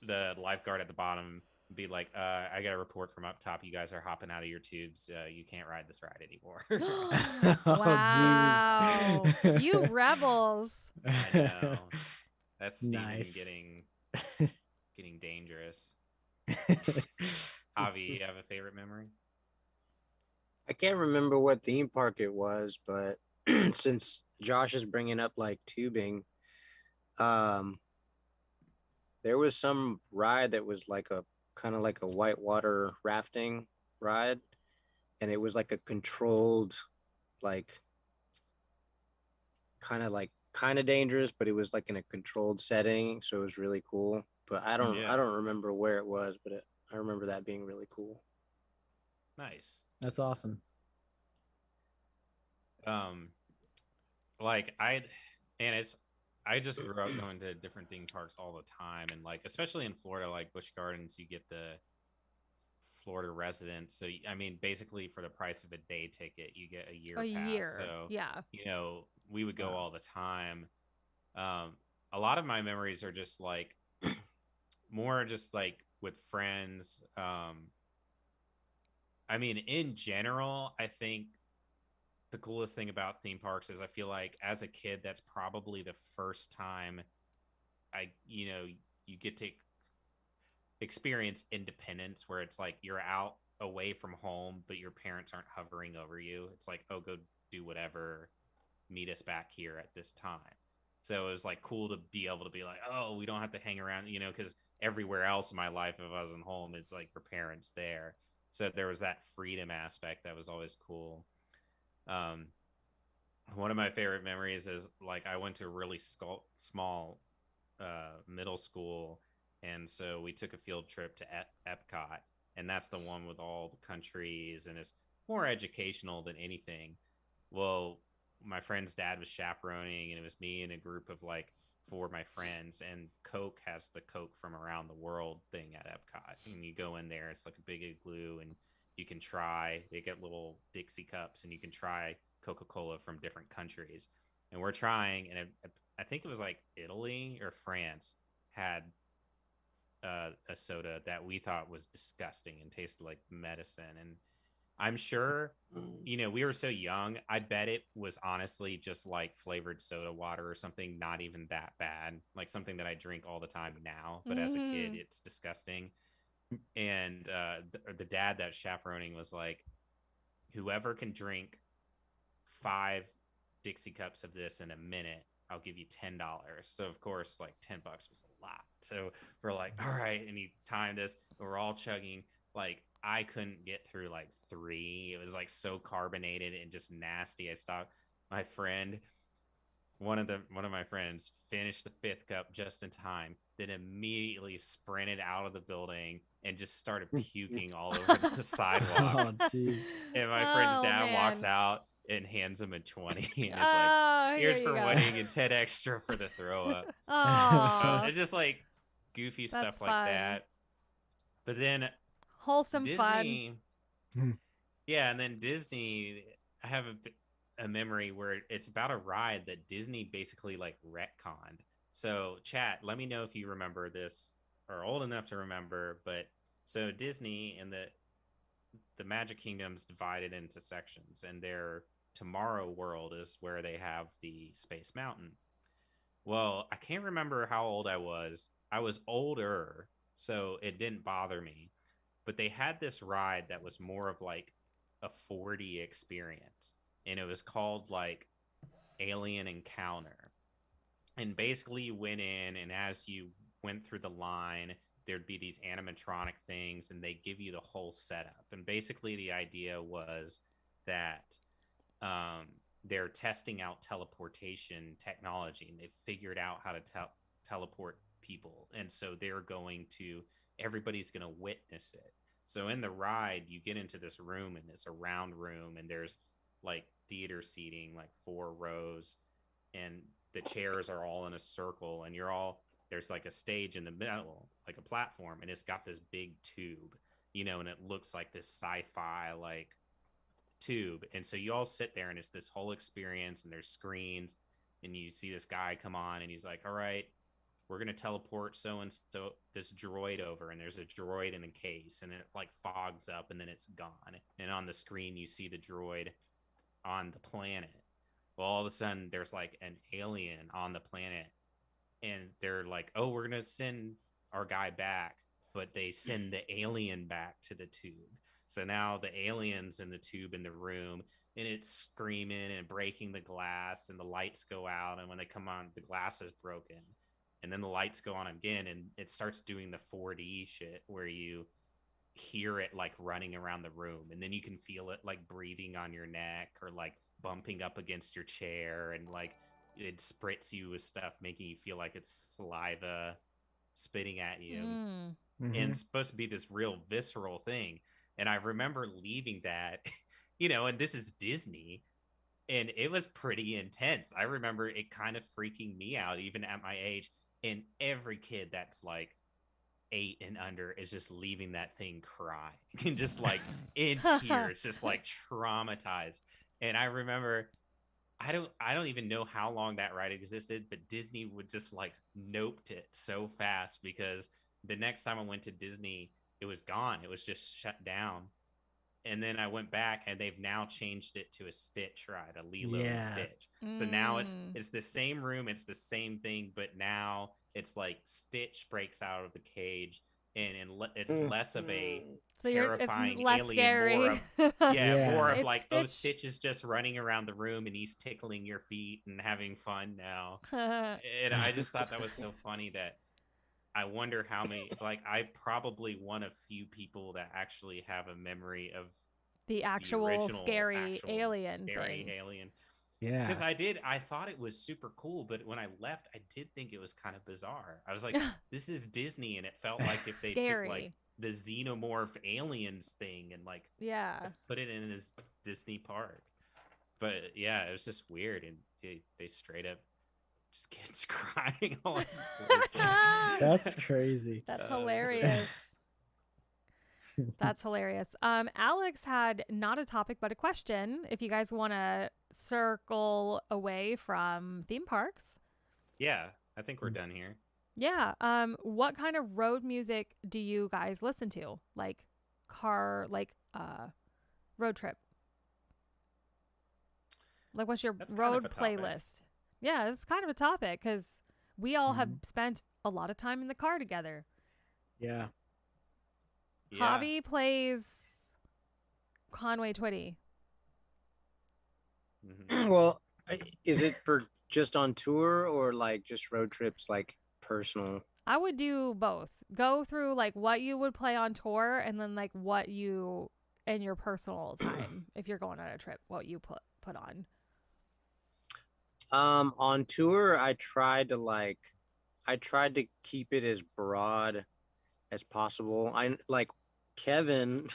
the lifeguard at the bottom be like, I got a report from up top. You guys are hopping out of your tubes. You can't ride this ride anymore. Oh, Wow. jeez. You rebels. I know. That's Steven Nice. getting dangerous. Javi, you have a favorite memory? I can't remember what theme park it was, but since Josh is bringing up like tubing, um, there was some ride that was like a kind of like a whitewater rafting ride, and it was like a controlled, like kind of dangerous, but it was like in a controlled setting, so it was really cool. But I don't remember where it was, but I remember that being really cool. Nice. That's awesome. Like I just grew up going to different theme parks all the time, and like especially in Florida, like Busch Gardens, you get the Florida residence. So I mean, basically for the price of a day ticket, you get a year pass. So Yeah. we would go all the time. A lot of my memories are just like more just like with friends. I mean, in general, I think the coolest thing about theme parks is I feel like as a kid, that's probably the first time you get to experience independence where it's like you're out away from home, but your parents aren't hovering over you. It's like, oh, go do whatever, meet us back here at this time. So it was like cool to be able to be like, oh, we don't have to hang around, because everywhere else in my life, if I wasn't home, it's like your parents there. So there was that freedom aspect that was always cool. Um, One of my favorite memories is like I went to a really small middle school, and so we took a field trip to Epcot, and that's the one with all the countries, and it's more educational than anything. Well, my friend's dad was chaperoning, and it was me and a group of like four of my friends, and Coke has the Coke from around the world thing at Epcot, and you go in there, it's like a big igloo, and you can try. They get little Dixie cups, and you can try Coca-Cola from different countries. And we're trying, and I think it was like Italy or France had a soda that we thought was disgusting and tasted like medicine. And I'm sure, we were so young. I bet it was honestly just like flavored soda water or something, not even that bad, like something that I drink all the time now. But as a kid, it's disgusting. And the dad that chaperoning was like, whoever can drink 5 Dixie cups of this in a minute, I'll give you $10. So of course, like $10 was a lot. So we're like, all right, and he timed us. We're all chugging. Like I couldn't get through like 3. It was like so carbonated and just nasty. I stopped. My friend, one of my friends, finished the 5th cup just in time. Then immediately sprinted out of the building and just started puking all over the sidewalk. Oh, geez. And my friend's dad walks out and hands him a 20 and it's Oh, like, here's here you for go. winning and 10 extra for the throw up. Oh, It's just like goofy That's stuff like fun. that. But then wholesome Disney, fun. yeah, and then Disney, I have a memory where it's about a ride that Disney basically like retconned. So chat, let me know if you remember this or old enough to remember. But so Disney and the Magic Kingdom's divided into sections, and their Tomorrow World is where they have the Space Mountain. Well, I can't remember how old I was. I was older, so it didn't bother me. But they had this ride that was more of like a 4D experience, and it was called like Alien Encounter. And basically, you went in, and as you went through the line, there'd be these animatronic things, and they give you the whole setup. And basically, the idea was that they're testing out teleportation technology, and they've figured out how to teleport people. And so everybody's going to witness it. So in the ride, you get into this room, and it's a round room, and there's like theater seating, like 4 rows, and the chairs are all in a circle, and there's like a stage in the middle, like a platform, and it's got this big tube, and it looks like this sci-fi like tube. And so you all sit there, and it's this whole experience, and there's screens, and you see this guy come on, and he's like, all right, we're going to teleport so and so this droid over, and there's a droid in a case, and it like fogs up, and then it's gone, and on the screen you see the droid on the planet. Well, all of a sudden there's like an alien on the planet, and they're like, oh, we're going to send our guy back, but they send the alien back to the tube. So now the alien's in the tube in the room, and it's screaming and breaking the glass, and the lights go out, and when they come on, the glass is broken, and then the lights go on again, and it starts doing the 4D shit where you hear it like running around the room, and then you can feel it like breathing on your neck or like bumping up against your chair, and like it spritz you with stuff, making you feel like it's saliva spitting at you. And it's supposed to be this real visceral thing. And I remember leaving that, and this is Disney, and it was pretty intense. I remember it kind of freaking me out, even at my age. And every kid that's like 8 and under is just leaving that thing crying and just like in tears, just like traumatized. And I remember, I don't even know how long that ride existed, but Disney would just like noped it so fast, because the next time I went to Disney, it was gone. It was just shut down. And then I went back, and they've now changed it to a Stitch ride, a Lilo and Stitch. So now it's the same room, it's the same thing, but now it's like Stitch breaks out of the cage, and it's less of a terrifying less alien, scary. more of It's like, Stitch. oh, Stitch is just running around the room, and he's tickling your feet and having fun now. And I just thought that was so funny that I wonder how many, like, I'm probably one of few people that actually have a memory of the actual scary alien thing. Yeah. Because I thought it was super cool, but when I left, I did think it was kind of bizarre. I was like, this is Disney, and it felt like if they took like the xenomorph aliens thing and like put it in this Disney park. But yeah, it was just weird, and they straight up just kids crying all over the place. That's crazy. That's hilarious. That's hilarious. Alex had not a topic, but a question. If you guys want to circle away from theme parks. Yeah, I think we're done here. Yeah. What kind of road music do you guys listen to? Like road trip? Like, what's your road playlist? Yeah, it's kind of a topic, because we all have spent a lot of time in the car together. Yeah. Javi plays Conway Twitty. Well, is it for just on tour, or like just road trips, like personal? I would do both. Go through like what you would play on tour, and then like what you in your personal time, if you're going on a trip, what you put on. On tour, I tried to keep it as broad as possible. I like Kevin.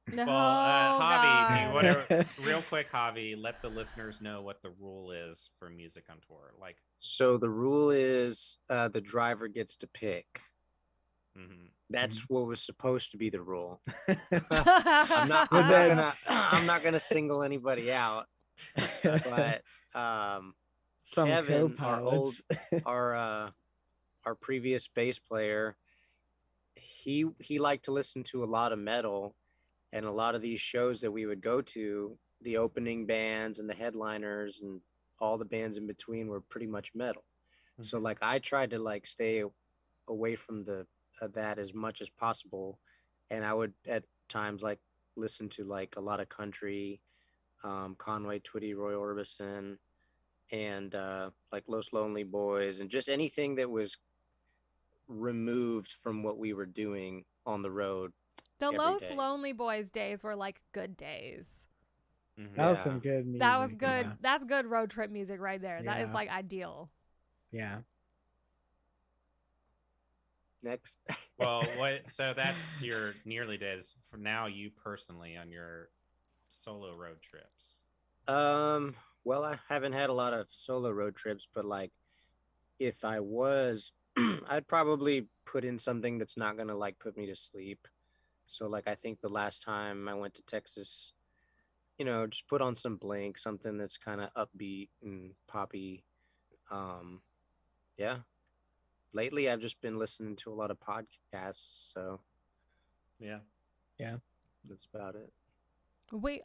No, Javi, real quick, Javi, let the listeners know what the rule is for music on tour. Like, so the rule is the driver gets to pick. That's what was supposed to be the rule. I'm not gonna single anybody out, but some Kevin, co-pilots. our previous bass player, he liked to listen to a lot of metal, and a lot of these shows that we would go to, the opening bands and the headliners and all the bands in between were pretty much metal. So like I tried to like stay away from that as much as possible, and I would at times like listen to like a lot of country, Conway Twitty, Roy Orbison, and like Los Lonely Boys, and just anything that was removed from what we were doing on the road. The Los Lonely Boys days were like good days. Mm-hmm. That was some good music. That was good. Yeah. That's good road trip music right there. That is Yeah. like ideal. Yeah. Next. Well, so that's your nearly days for now, you personally on your solo road trips. Well, I haven't had a lot of solo road trips, but like if I was, I'd probably put in something that's not gonna like put me to sleep. So like I think the last time I went to Texas, just put on some Blink, something that's kind of upbeat and poppy. Um, yeah. Lately, I've just been listening to a lot of podcasts, so Yeah. Yeah. that's about it.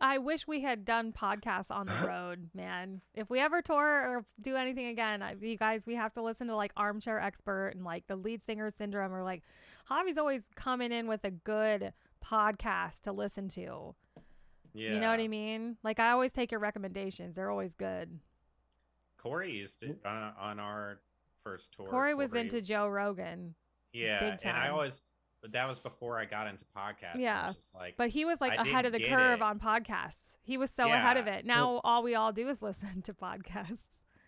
I wish we had done podcasts on the road, man. If we ever tour or do anything again, you guys, we have to listen to like Armchair Expert and like the Lead Singer Syndrome, or like Javi's always coming in with a good podcast to listen to. Yeah. You know what I mean? Like I always take your recommendations. They're always good. Corey used to on our first tour. Corey was into Joe Rogan. Yeah, big time. and that was before I got into podcasting. Yeah, Was just like, but he was like I ahead of the didn't curve get it. on podcasts. He was so ahead of it. Now all we all do is listen to podcasts.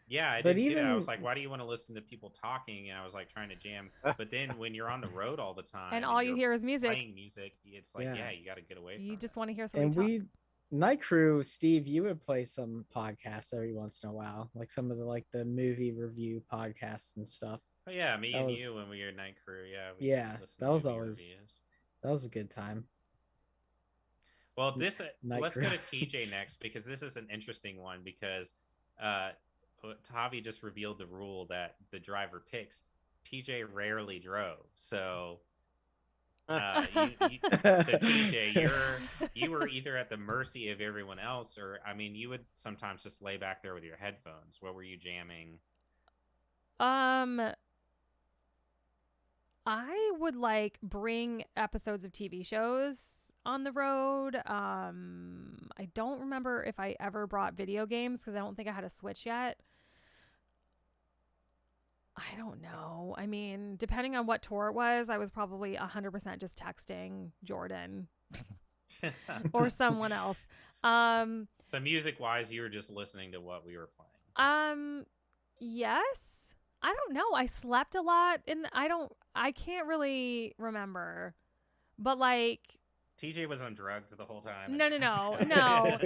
Yeah, I But didn't get it. I even- was like, why do you want to listen to people talking? And I was like trying to jam. But then when you're on the road all the time And all you you're hear is music. playing music, it's like, Yeah. you got to get away from You it. just want to hear somebody And talk. Night Crew, Steve, you would play some podcasts every once in a while, like some of the movie review podcasts and stuff. But yeah, me That and was- you when we were Night Crew, Yeah, listened that to was movie always- reviews. That was a good time. Well, Night let's Crew. go to TJ next, because this is an interesting one, because Tavi just revealed the rule that the driver picks. TJ rarely drove, so so TJ, you were either at the mercy of everyone else, or I mean, you would sometimes just lay back there with your headphones. What were you jamming? I would like bring episodes of TV shows on the road. I don't remember if I ever brought video games because I don't think I had a Switch yet. I don't know. I mean, depending on what tour it was, I was probably 100% just texting Jordan or someone else. So music wise, you were just listening to what we were playing. Yes. I don't know. I slept a lot and I can't really remember. But like TJ was on drugs the whole time. No.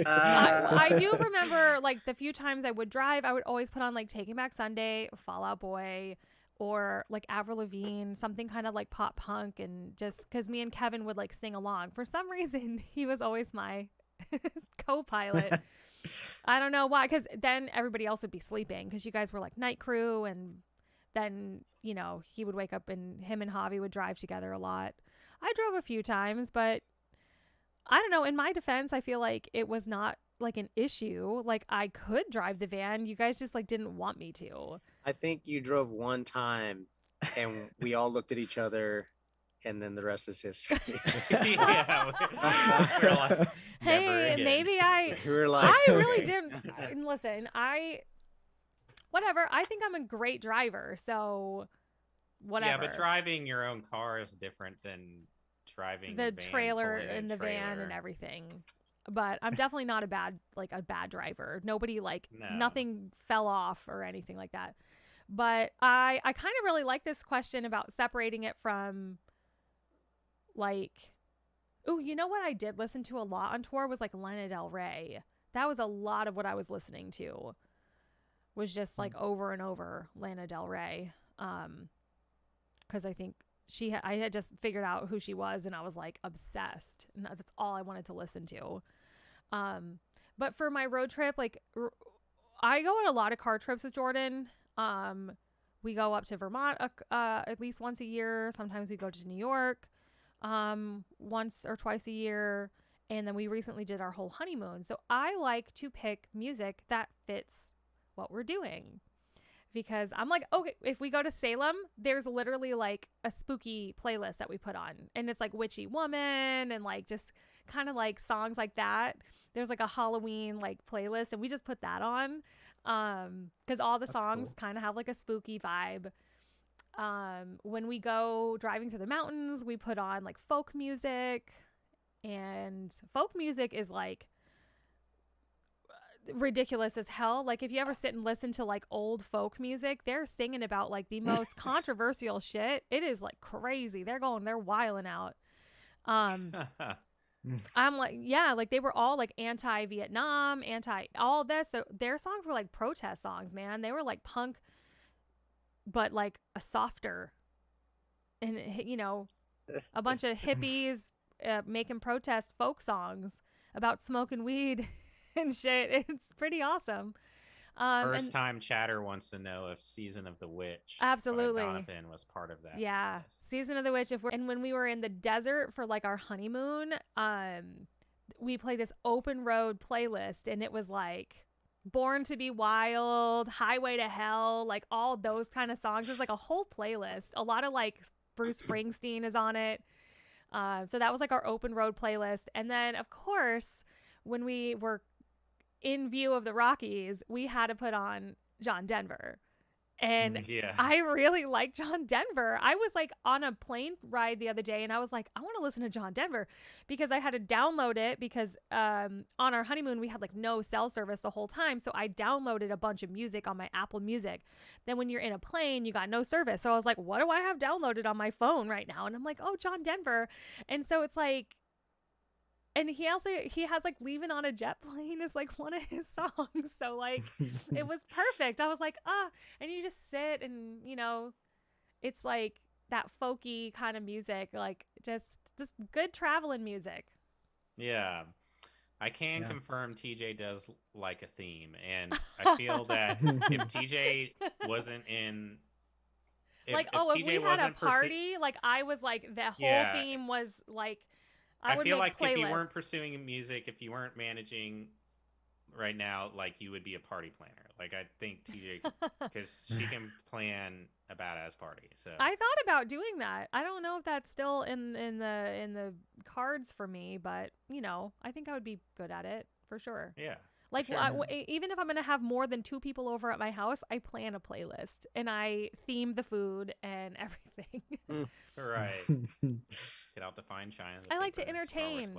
I do remember like the few times I would drive, I would always put on like Taking Back Sunday, Fall Out Boy, or like Avril Lavigne, something kind of like pop punk, and just because me and Kevin would like sing along. For some reason, he was always my co-pilot. I don't know why, because then everybody else would be sleeping because you guys were like Night Crew, and then he would wake up and him and Javi would drive together a lot. I drove a few times, but I don't know. In my defense, I feel like it was not like an issue. Like I could drive the van. You guys just like didn't want me to. I think you drove one time and we all looked at each other and then the rest is history. Yeah, we're like, never Hey, again. maybe We were like, I really okay. didn't. And listen, whatever. I think I'm a great driver. So whatever. Yeah, but driving your own car is different than driving the your van, trailer pulling a and the van trailer. and everything. But I'm definitely not a bad driver. Nobody No. nothing fell off or anything like that. But I kind of really like this question about separating it from like, oh, you know what I did listen to a lot on tour was like Lana Del Rey. That was a lot of what I was listening to. Was just like over and over Lana Del Rey. Because I think I had just figured out who she was and I was like obsessed. And that's all I wanted to listen to. But for my road trip, like I go on a lot of car trips with Jordan. We go up to Vermont at least once a year. Sometimes we go to New York once or twice a year. And then we recently did our whole honeymoon. So I like to pick music that fits what we're doing. Because I'm like, okay, if we go to Salem, there's literally like a spooky playlist that we put on. And it's like Witchy Woman and like just kind of like songs like that. There's like a Halloween like playlist and we just put that on. Because all the That's songs cool. kind of have like a spooky vibe. When we go driving through the mountains, we put on like folk music. And folk music is like ridiculous as hell. Like if you ever sit and listen to like old folk music, they're singing about like the most controversial shit. It is like crazy. They're wilding out. I'm like, yeah, like they were all like anti-Vietnam, anti all this. So their songs were like protest songs, man. They were like punk, but like a softer, and you know, a bunch of hippies making protest folk songs about smoking weed and shit. It's pretty awesome. First time chatter wants to know if Season of the Witch absolutely by Donovan was part of that. Yeah, Season of the Witch. And when we were in the desert for like our honeymoon, we played this open road playlist, and it was like Born to Be Wild, Highway to Hell, like all those kind of songs. There's like a whole playlist. A lot of like Bruce Springsteen is on it. So that was like our open road playlist. And then of course, when we were in view of the Rockies, we had to put on John Denver. And I really like John Denver. I was like on a plane ride the other day, and I was like, I want to listen to John Denver, because I had to download it because on our honeymoon, we had like no cell service the whole time. So I downloaded a bunch of music on my Apple Music. Then when you're in a plane, you got no service. So I was like, what do I have downloaded on my phone right now? And I'm like, oh, John Denver. And so it's like, and he has like Leaving on a Jet Plane is like one of his songs. So like it was perfect. I was like, and you just sit and, you know, it's like that folky kind of music, like just good traveling music. Yeah. I can confirm TJ does like a theme, and I feel that if TJ wasn't in if we had a party, like I was like the whole theme was like I feel like if you weren't pursuing music, if you weren't managing right now, like you would be a party planner. Like I think TJ, because she can plan a badass party. So I thought about doing that. I don't know if that's still in the cards for me, but you know, I think I would be good at it for sure. Yeah. Like even if I'm gonna have more than 2 people over at my house, I plan a playlist and I theme the food and everything. Right. Get out the fine china. I like to entertain.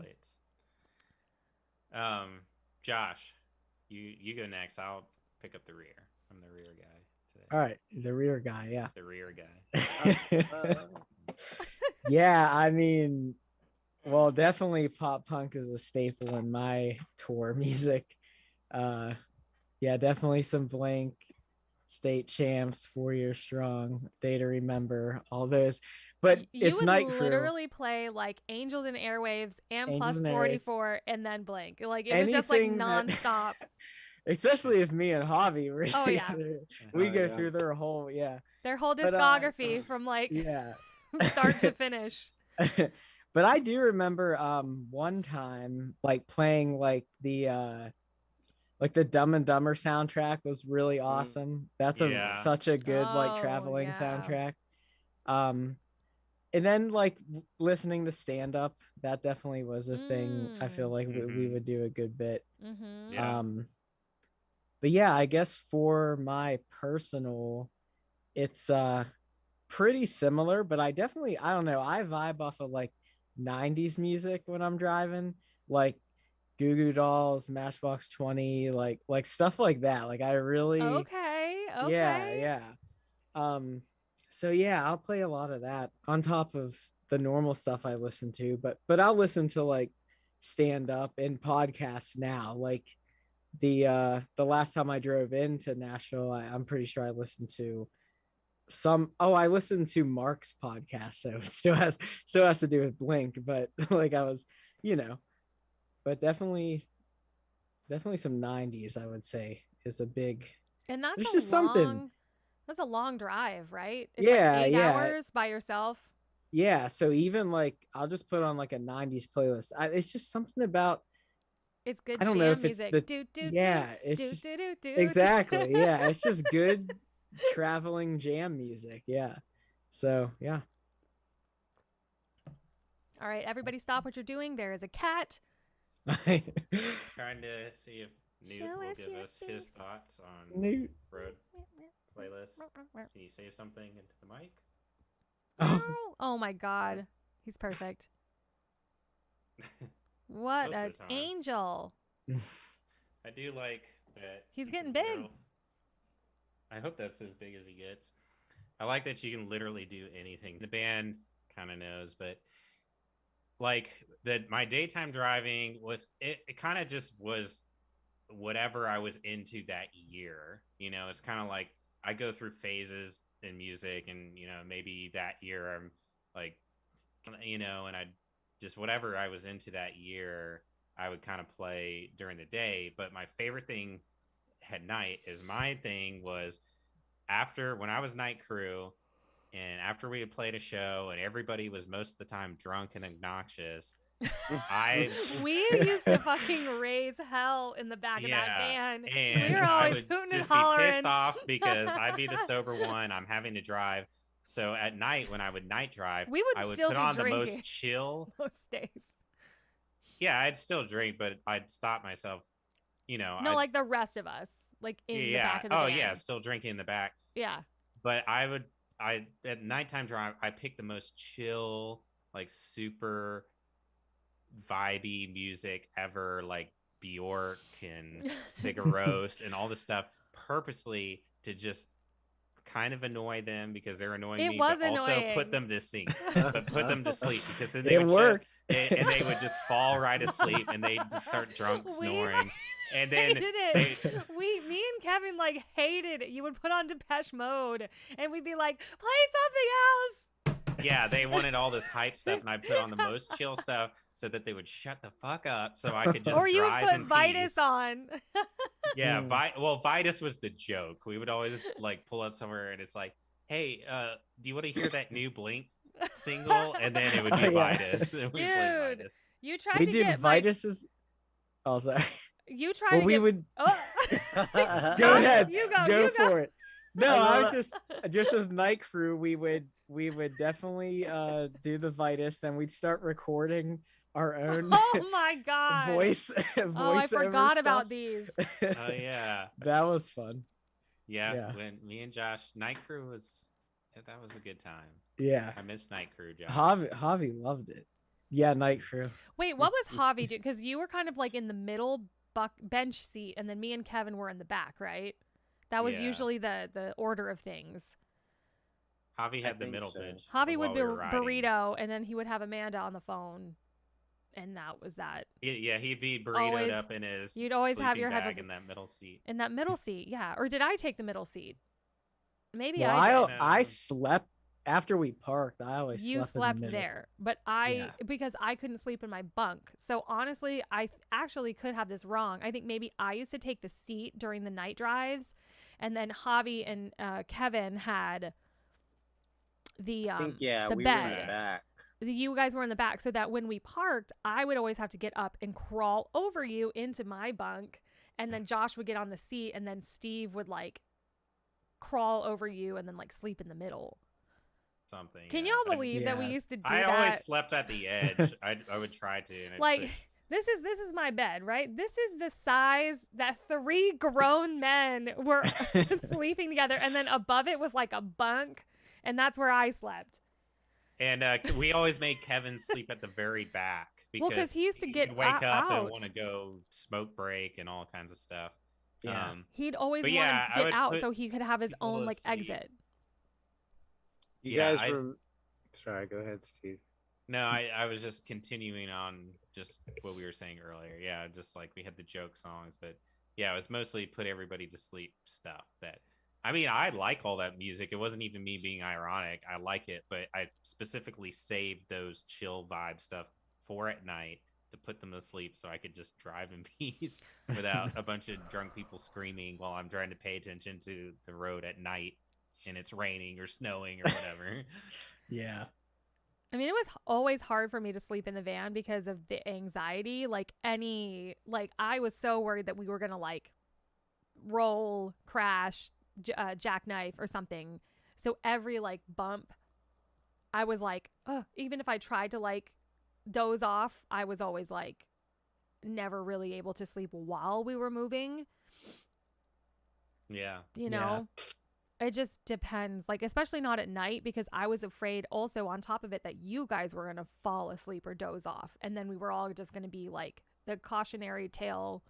Josh, you go next. I'll pick up the rear. I'm the rear guy today. All right, the rear guy. Yeah. The rear guy. Yeah, I mean, well, definitely pop punk is a staple in my tour music. Yeah, definitely some Blink, State Champs, 4 Years Strong, Day to Remember, all those. But it's Night Crew. You would literally play like Angels and Airwaves and Plus 44 and then Blink. Like it was just like nonstop. Especially if me and Javi were together. We go through their whole discography from like start to finish. But I do remember one time like playing like the Dumb and Dumber soundtrack was really awesome. That's such a good like traveling soundtrack. And then like listening to stand up, that definitely was a thing. I feel like we would do a good bit. But yeah, I guess for my personal, it's pretty similar, but I don't know, I vibe off of like 90s music when I'm driving, like Goo Goo Dolls, Matchbox 20, like stuff like that. Like I really yeah. So yeah, I'll play a lot of that on top of the normal stuff I listen to, but I'll listen to like stand up and podcasts now. Like the last time I drove into Nashville, I'm pretty sure I listened to I listened to Mark's podcast, so it still has to do with Blink, but like I was, you know, but definitely some 90s I would say is a big, and that's just something. That's a long drive, right? It's like 8 hours by yourself. Yeah, so even like I'll just put on like a 90s playlist. It's just something about it's good. I don't know if music. It's exactly. Yeah, it's just good traveling jam music. Yeah. So yeah. All right, everybody, stop what you're doing. There is a cat. Trying to see if Newt will give us his thoughts on road playlist. Can you say something into the mic? Oh my God, he's perfect. What an angel! I do like bit. He's getting big. I hope that's as big as he gets. I like that you can literally do anything. The band kind of knows, but like that my daytime driving was it kind of just was whatever I was into that year. You know, it's kind of like I go through phases in music, and you know, maybe that year I'm like, you know, and I just whatever I was into that year, I would kind of play during the day. But my favorite thing at night is my thing was after when I was night crew and after we had played a show and everybody was most of the time drunk and obnoxious. We used to fucking raise hell in the back of that van. And we were always I would hooting just and be hollering. pissed off because I'd be the sober one. I'm having to drive. So at night when I would night drive, I would still put be on drinking the most chill. most days. Yeah, I'd still drink, but I'd stop myself. You know, no, like the rest of us, like in the back of the van. yeah, still drinking in the back. Yeah. But I at nighttime drive, I picked the most chill, like super vibey music ever, like Bjork and Sigur Rós and all this stuff, purposely to just kind of annoy them because they're annoying me, but annoying. Also put them to sleep, because then they it worked. And they would just fall right asleep and they'd just start drunk snoring. And then me and Kevin like hated it. You would put on Depeche Mode and we'd be like, play something else. Yeah, they wanted all this hype stuff, and I put on the most chill stuff so that they would shut the fuck up, so I could just or you drive would in put Vitus peace. on. Yeah, Vitus was the joke. We would always like pull up somewhere, and it's like, hey, do you want to hear that new Blink single? And then it would be Vitus. And we play Vitus. You tried we to did get Vitus's. Oh, sorry. You tried to we get. would. Oh. Go ahead. You go go. for it. No, I was just as night crew. We would definitely do the Vitus. Then we'd start recording our own. Oh my god. voice. Oh, I forgot about these. Oh yeah, that was fun. Yeah, when me and Josh, night crew that was a good time. Yeah, I miss night crew, Josh. Javi loved it. Yeah, night crew. Wait, what was Javi doing? Because you were kind of like in the middle bench seat, and then me and Kevin were in the back, right? That was usually the order of things. Javi had the middle bench. Javi would be burrito, and then he would have Amanda on the phone, and that was that. Yeah, he'd be burritoed up in his. You'd always have your head in that middle seat. In that middle seat, yeah. Or did I take the middle seat? Maybe I slept after we parked. I always slept there, but because I couldn't sleep in my bunk. So honestly, I actually could have this wrong. I think maybe I used to take the seat during the night drives, and then Javi and Kevin had the we bed. were in the back. You guys were in the back, so that when we parked, I would always have to get up and crawl over you into my bunk, and then Josh would get on the seat, and then Steve would like crawl over you and then like sleep in the middle. Something. Can y'all believe that we used to do that? I always slept at the edge. I would try to. And like this is my bed, right? This is the size that 3 grown men were sleeping together, and then above it was like a bunk, and that's where I slept. And we always made Kevin sleep at the very back because he used to get wake up out and want to go smoke break and all kinds of stuff. Yeah, he'd always want to get out so he could have his own like exit. You guys were. Sorry, go ahead, Steve. No, I was just continuing on just what we were saying earlier. Yeah, just like we had the joke songs, but yeah, it was mostly put everybody to sleep stuff. I mean, I like all that music. It wasn't even me being ironic. I like it, but I specifically saved those chill vibe stuff for at night to put them to sleep so I could just drive in peace without a bunch of drunk people screaming while I'm trying to pay attention to the road at night and it's raining or snowing or whatever. Yeah. I mean, it was always hard for me to sleep in the van because of the anxiety. I was so worried that we were going to like roll, crash, jackknife or something. So every like bump, I was like, even if I tried to like doze off, I was always like never really able to sleep while we were moving. Yeah. You know? Yeah. It just depends, like, especially not at night, because I was afraid also on top of it that you guys were going to fall asleep or doze off. And then we were all just going to be like the cautionary tale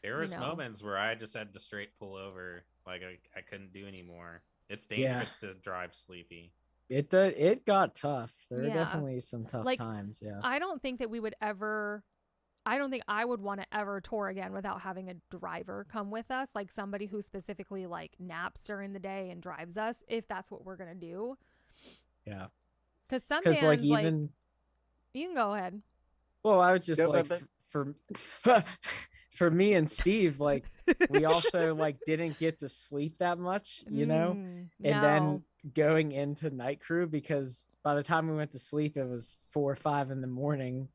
There was moments where I just had to straight pull over. Like I couldn't do anymore. It's dangerous to drive sleepy. It got tough. There were definitely some tough times. Yeah. I don't think that we would ever. I don't think I would want to ever tour again without having a driver come with us, like somebody who specifically like naps during the day and drives us, if that's what we're gonna do. Yeah. Because some bands like even you can go ahead. Well, I was just for me and Steve, like we also like didn't get to sleep that much, and then going into night crew, because by the time we went to sleep, it was 4 or 5 in the morning,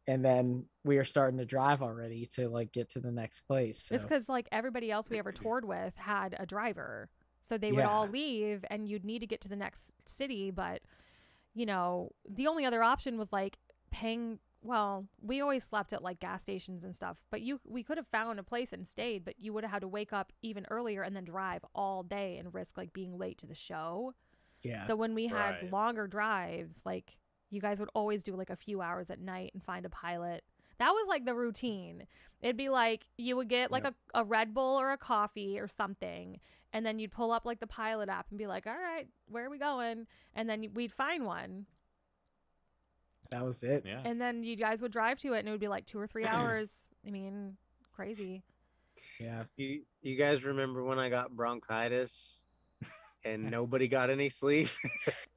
and then we were starting to drive already to like get to the next place. So. It's because like everybody else we ever toured with had a driver, so they would all leave, and you'd need to get to the next city. But the only other option was like paying. Well, we always slept at like gas stations and stuff, but we could have found a place and stayed, but you would have had to wake up even earlier and then drive all day and risk like being late to the show. Yeah. So when we had longer drives, like you guys would always do like a few hours at night and find a pilot. That was like the routine. It'd be like you would get like a Red Bull or a coffee or something, and then you'd pull up like the pilot app and be like, all right, where are we going? And then we'd find one. That was it. Yeah. And then you guys would drive to it, and it would be like 2 or 3 hours. I mean, crazy. Yeah. You guys remember when I got bronchitis and nobody got any sleep?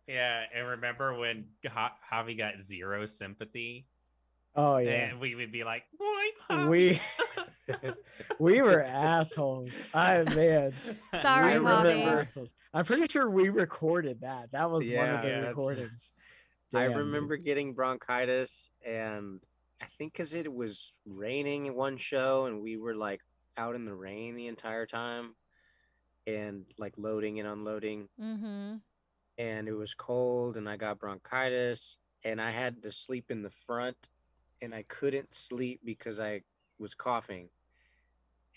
Yeah, and remember when Javi got zero sympathy? Oh yeah. And we would be like, "Boy, we were assholes. Man. Sorry, Javi. I'm pretty sure we recorded that. That was one of the recordings. Damn, I remember getting bronchitis, and I think because it was raining in one show, and we were like out in the rain the entire time, and like loading and unloading, and it was cold, and I got bronchitis, and I had to sleep in the front, and I couldn't sleep because I was coughing,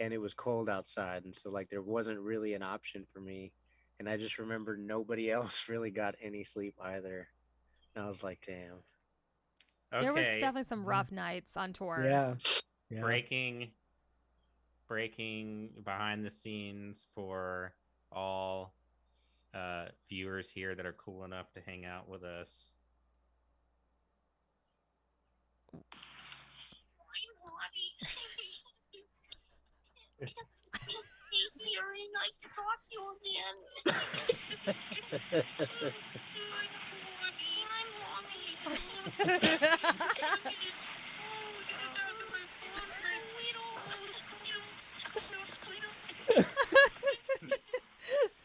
and it was cold outside, and so like there wasn't really an option for me, and I just remember nobody else really got any sleep either. I was like, damn. Okay. There was definitely some rough nights on tour. Yeah. Breaking behind the scenes for all viewers here that are cool enough to hang out with us. Hey Siri, nice to talk to you again.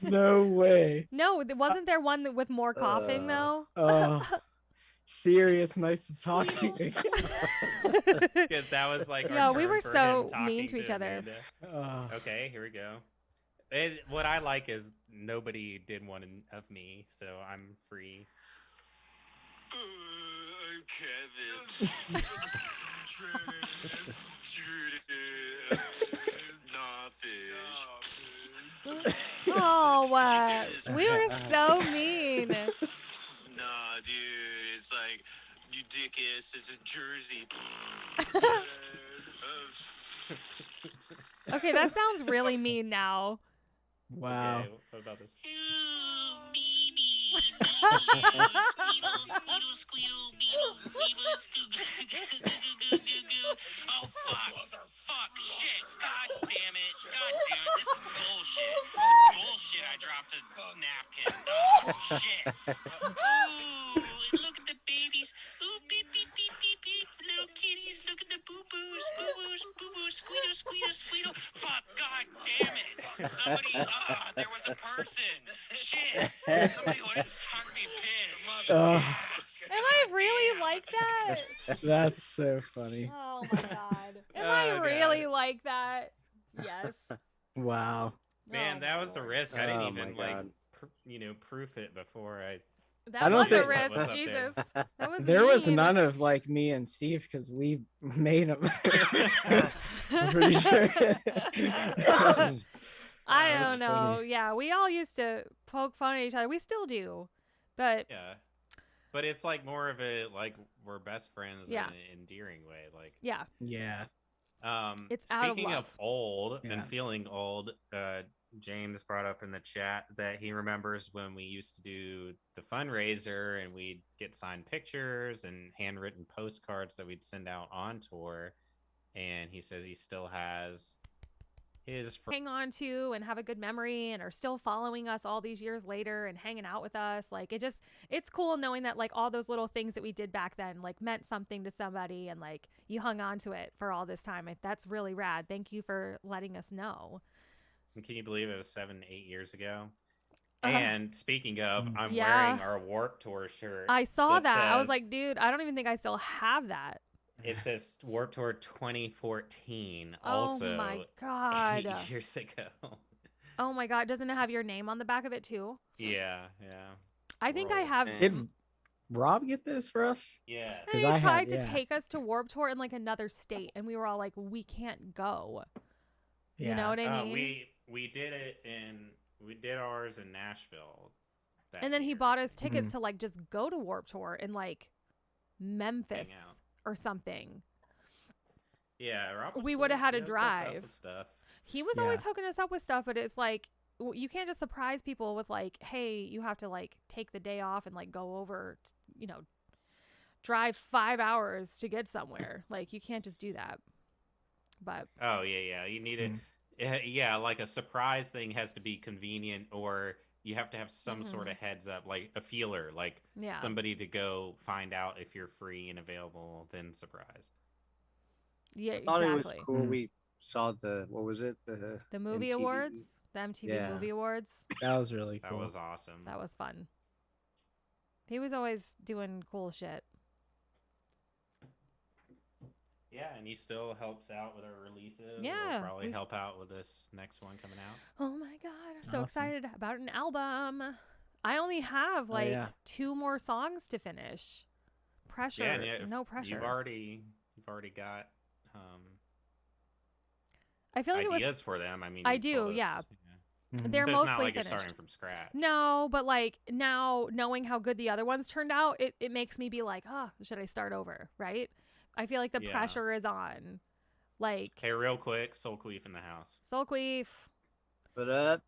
No way. No, wasn't there one with more coughing though? Siri, it's nice to talk to you. Because that was like we were so mean to each other. Okay, here we go. What I like is nobody did one of me, so I'm free. I'm Kevin. Oh, what? We were so mean. Nah, dude, it's like you dick ass. It's a Jersey. Okay, that sounds really mean now. Wow. Okay, what about this? Ooh, baby. Squeedle, squeedle, squeedle, beetle, beetle, oh, fuck, shit, god damn it, this is bullshit, I dropped a napkin, oh, shit, ooh, look at the babies, ooh, beep, beep, beep, beep, beep, little kitties, look at the boo-boos, squeedle, squeedle, squeedle, fuck, god damn it, somebody, there was a person, shit, somebody wanted to talk me piss, Am I really like that? That's so funny. Oh my god. Am I really like that? Yes. Wow. Man, that was a risk. I didn't even proof it before I. That was a risk, Jesus. That was there mean. was none of like me and Steve because we made them. I'm pretty sure. I don't know. Funny. Yeah, we all used to poke fun at each other. We still do, but yeah. But it's like more of a like we're best friends in an endearing way. Like yeah. It's out of Speaking love. of old Yeah. and feeling old, James brought up in the chat that he remembers when we used to do the fundraiser and we'd get signed pictures and handwritten postcards that we'd send out on tour. And he says he still has his hang on to and have a good memory and are still following us all these years later and hanging out with us. Like it's cool knowing that like all those little things that we did back then like meant something to somebody and like you hung on to it for all this time. That's really rad. Thank you for letting us know. Can you believe it was 7-8 years ago? And speaking of, I'm Yeah. wearing our Warped Tour shirt. I saw that. I was says- like, dude, I don't even think I still have that. It says Warped Tour 2014. Oh Also, my God. 8 years ago. Oh my God. Doesn't it have your name on the back of it too? Yeah. I think Roll I have. man. Did Rob get this for us? Yeah. They 'Cause I tried had- to yeah. take us to Warped Tour in like another state, and we were all like, we can't go. You know what I mean? We did it we did ours in Nashville. that And then he year. bought us tickets to like just go to Warped Tour in like Memphis Hang out. or something. Yeah, Rob was We cool. would have had to He hooked us up drive. with stuff. He was Yeah. always hooking us up with stuff, but it's like you can't just surprise people with like, hey, you have to like take the day off and like go over, drive 5 hours to get somewhere. Like you can't just do that. But Oh yeah. You need Mhm. it. Yeah, like a surprise thing has to be convenient, or you have to have some sort of heads up, like a feeler, like yeah, somebody to go find out if you're free and available, then surprise. yeah, I thought it was exactly. cool. Mhm. We saw what was it? The movie MTV. awards, the MTV Yeah. movie awards. That was really That cool. was awesome. That was fun. He was always doing cool shit. Yeah, and he still helps out with our releases. Yeah, We'll probably we help out with this next one coming out. Oh my God, I'm so Awesome. excited about an album. I only have like yeah. 2 more songs to finish. Pressure, and no pressure. You've already got I feel like ideas for them. I mean, I you do, told us, yeah. Mhm. They're So it's mostly not like finished. you're starting from scratch. No, but like now knowing how good the other ones turned out, it makes me be like, oh, should I start over? Right? I feel like the Yeah. pressure is on. Like Hey, real quick, Soul Queef in the house. Soul Queef. But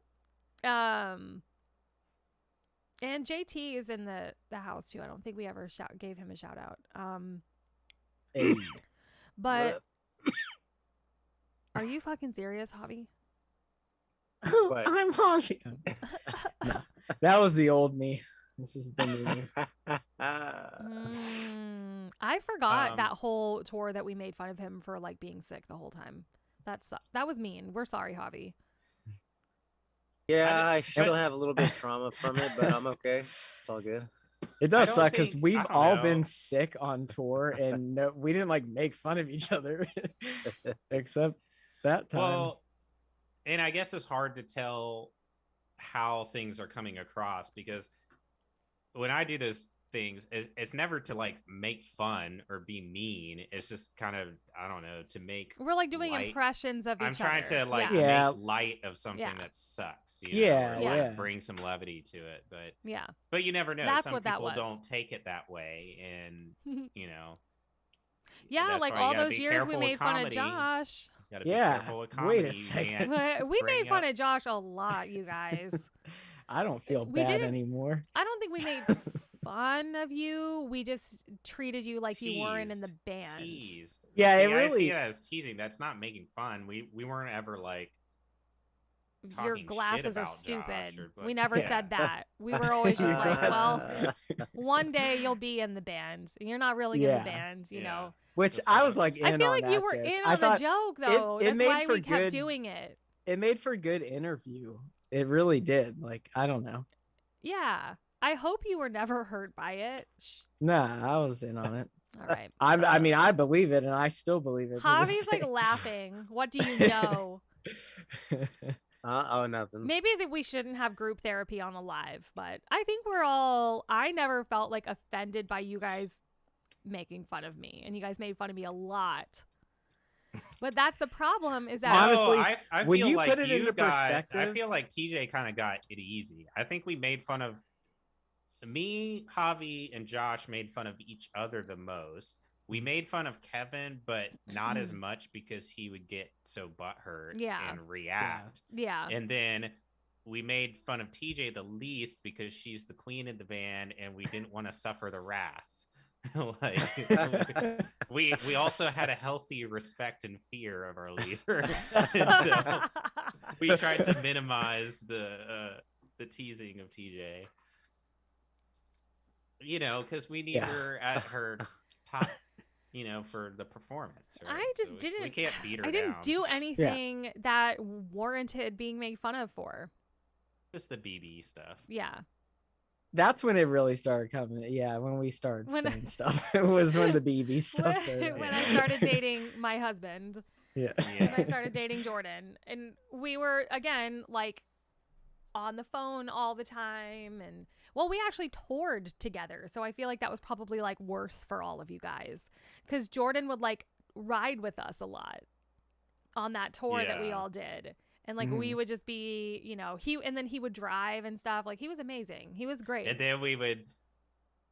And JT is in the house too. I don't think we ever gave him a shout out. Hey. But are you fucking serious, Javi? What? I'm Haji. No, that was the old me. This is the new me. I forgot that whole tour that we made fun of him for like being sick the whole time. That was mean. We're sorry, Javi. Yeah, I still have a little bit of trauma from it, but I'm okay. It's all good. It does I don't suck because think- we've I don't all know. been sick on tour, and no, we didn't like make fun of each other, except that time. Well, and I guess it's hard to tell how things are coming across because when I do those things, it's never to like make fun or be mean. It's just kind of, I don't know, to make. We're like doing light. I'm I'm trying to like Yeah. make light of something Yeah. that sucks. Yeah, or, like, yeah. bring some levity to it, Yeah. but you never know. That's Some what that people was. don't take it that way, and Yeah, that's like why you all gotta those be years we careful with made fun of comedy. Josh. You gotta be Yeah, careful with wait a comedy. You second. can't We bring made fun up- of Josh a lot, you guys. I don't feel we bad didn't- anymore. I don't think we made fun of you. We just treated you like you weren't in the band. Teased. Yeah, See, it I see really- it as teasing. That's not making fun. We weren't ever like Your talking shit glasses are about Josh stupid. or, We like- never Yeah. said that. We were always just like, well, Uh, one day you'll be in the band. You're not really in Yeah. the band, you Yeah. know. Which Just I was sucks. like in I feel on like you that were joke. in I on the thought joke though. it That's made why for we kept good- doing it. it made for good interview. It really did. Like, I don't know. Yeah. I hope you were never hurt by it. Nah, I was in on it. All right. I mean, I believe it, and I still believe it. to this Javi's like day. laughing. What do you know? oh, nothing. Maybe that we shouldn't have group therapy on a live, but I think I never felt like offended by you guys making fun of me, and you guys made fun of me a lot. But that's the problem is that Honestly, I when feel you like put it you into got, I perspective- feel like TJ kind of got it easy. I think we made fun of me, Javi, and Josh made fun of each other the most. we made fun of Kevin, but not as much because he would get so butthurt and react. Yeah. And then we made fun of TJ the least because she's the queen of the band and we didn't want to suffer the wrath. Like we also had a healthy respect and fear of our leader. And so we tried to minimize the teasing of TJ. You know, because we need her at her top, you know, for the performance. Right? I just didn't. We can't beat her I didn't do anything that warranted being made fun of for. Just the BB stuff. Yeah. That's when it really started coming. Yeah, when we started saying stuff. It was when the BB stuff started. When I started dating my husband. Yeah. When I started dating Jordan. And we were, again, like, on the phone all the time. And, well, we actually toured together. So I feel like that was probably, like, worse for all of you guys. Because Jordan would, like, ride with us a lot on that tour that we all did. And like we would just be, you know, and then he would drive and stuff. Like he was amazing. He was great. And then we would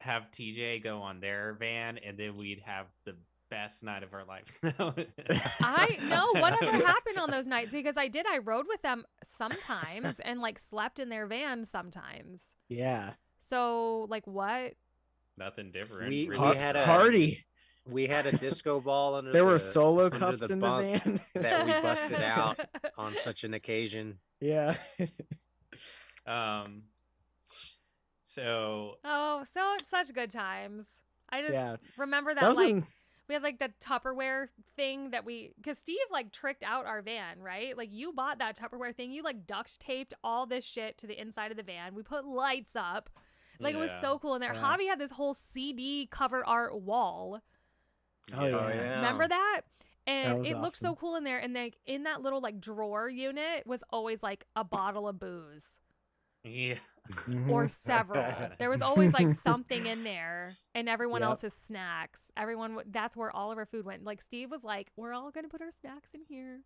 have TJ go on their van, and then we'd have the best night of our life. I know whatever happened on those nights because I rode with them sometimes and like slept in their van sometimes. Yeah. So like what? Nothing different. We had a party. We had a disco ball under there were solo cups in the van that we busted out on such an occasion. Yeah. So such good times. I just remember that like we had like the Tupperware thing that because Steve like tricked out our van, right? Like you bought that Tupperware thing. You like duct taped all this shit to the inside of the van. We put lights up. Like it was so cool in there. Javi had this whole CD cover art wall. Oh yeah. Remember that? And it looked so cool in there. And like in that little like drawer unit was always like a bottle of booze. Yeah. Or several. There was always like something in there and everyone else's snacks. That's where all of our food went. Like Steve was like, we're all going to put our snacks in here.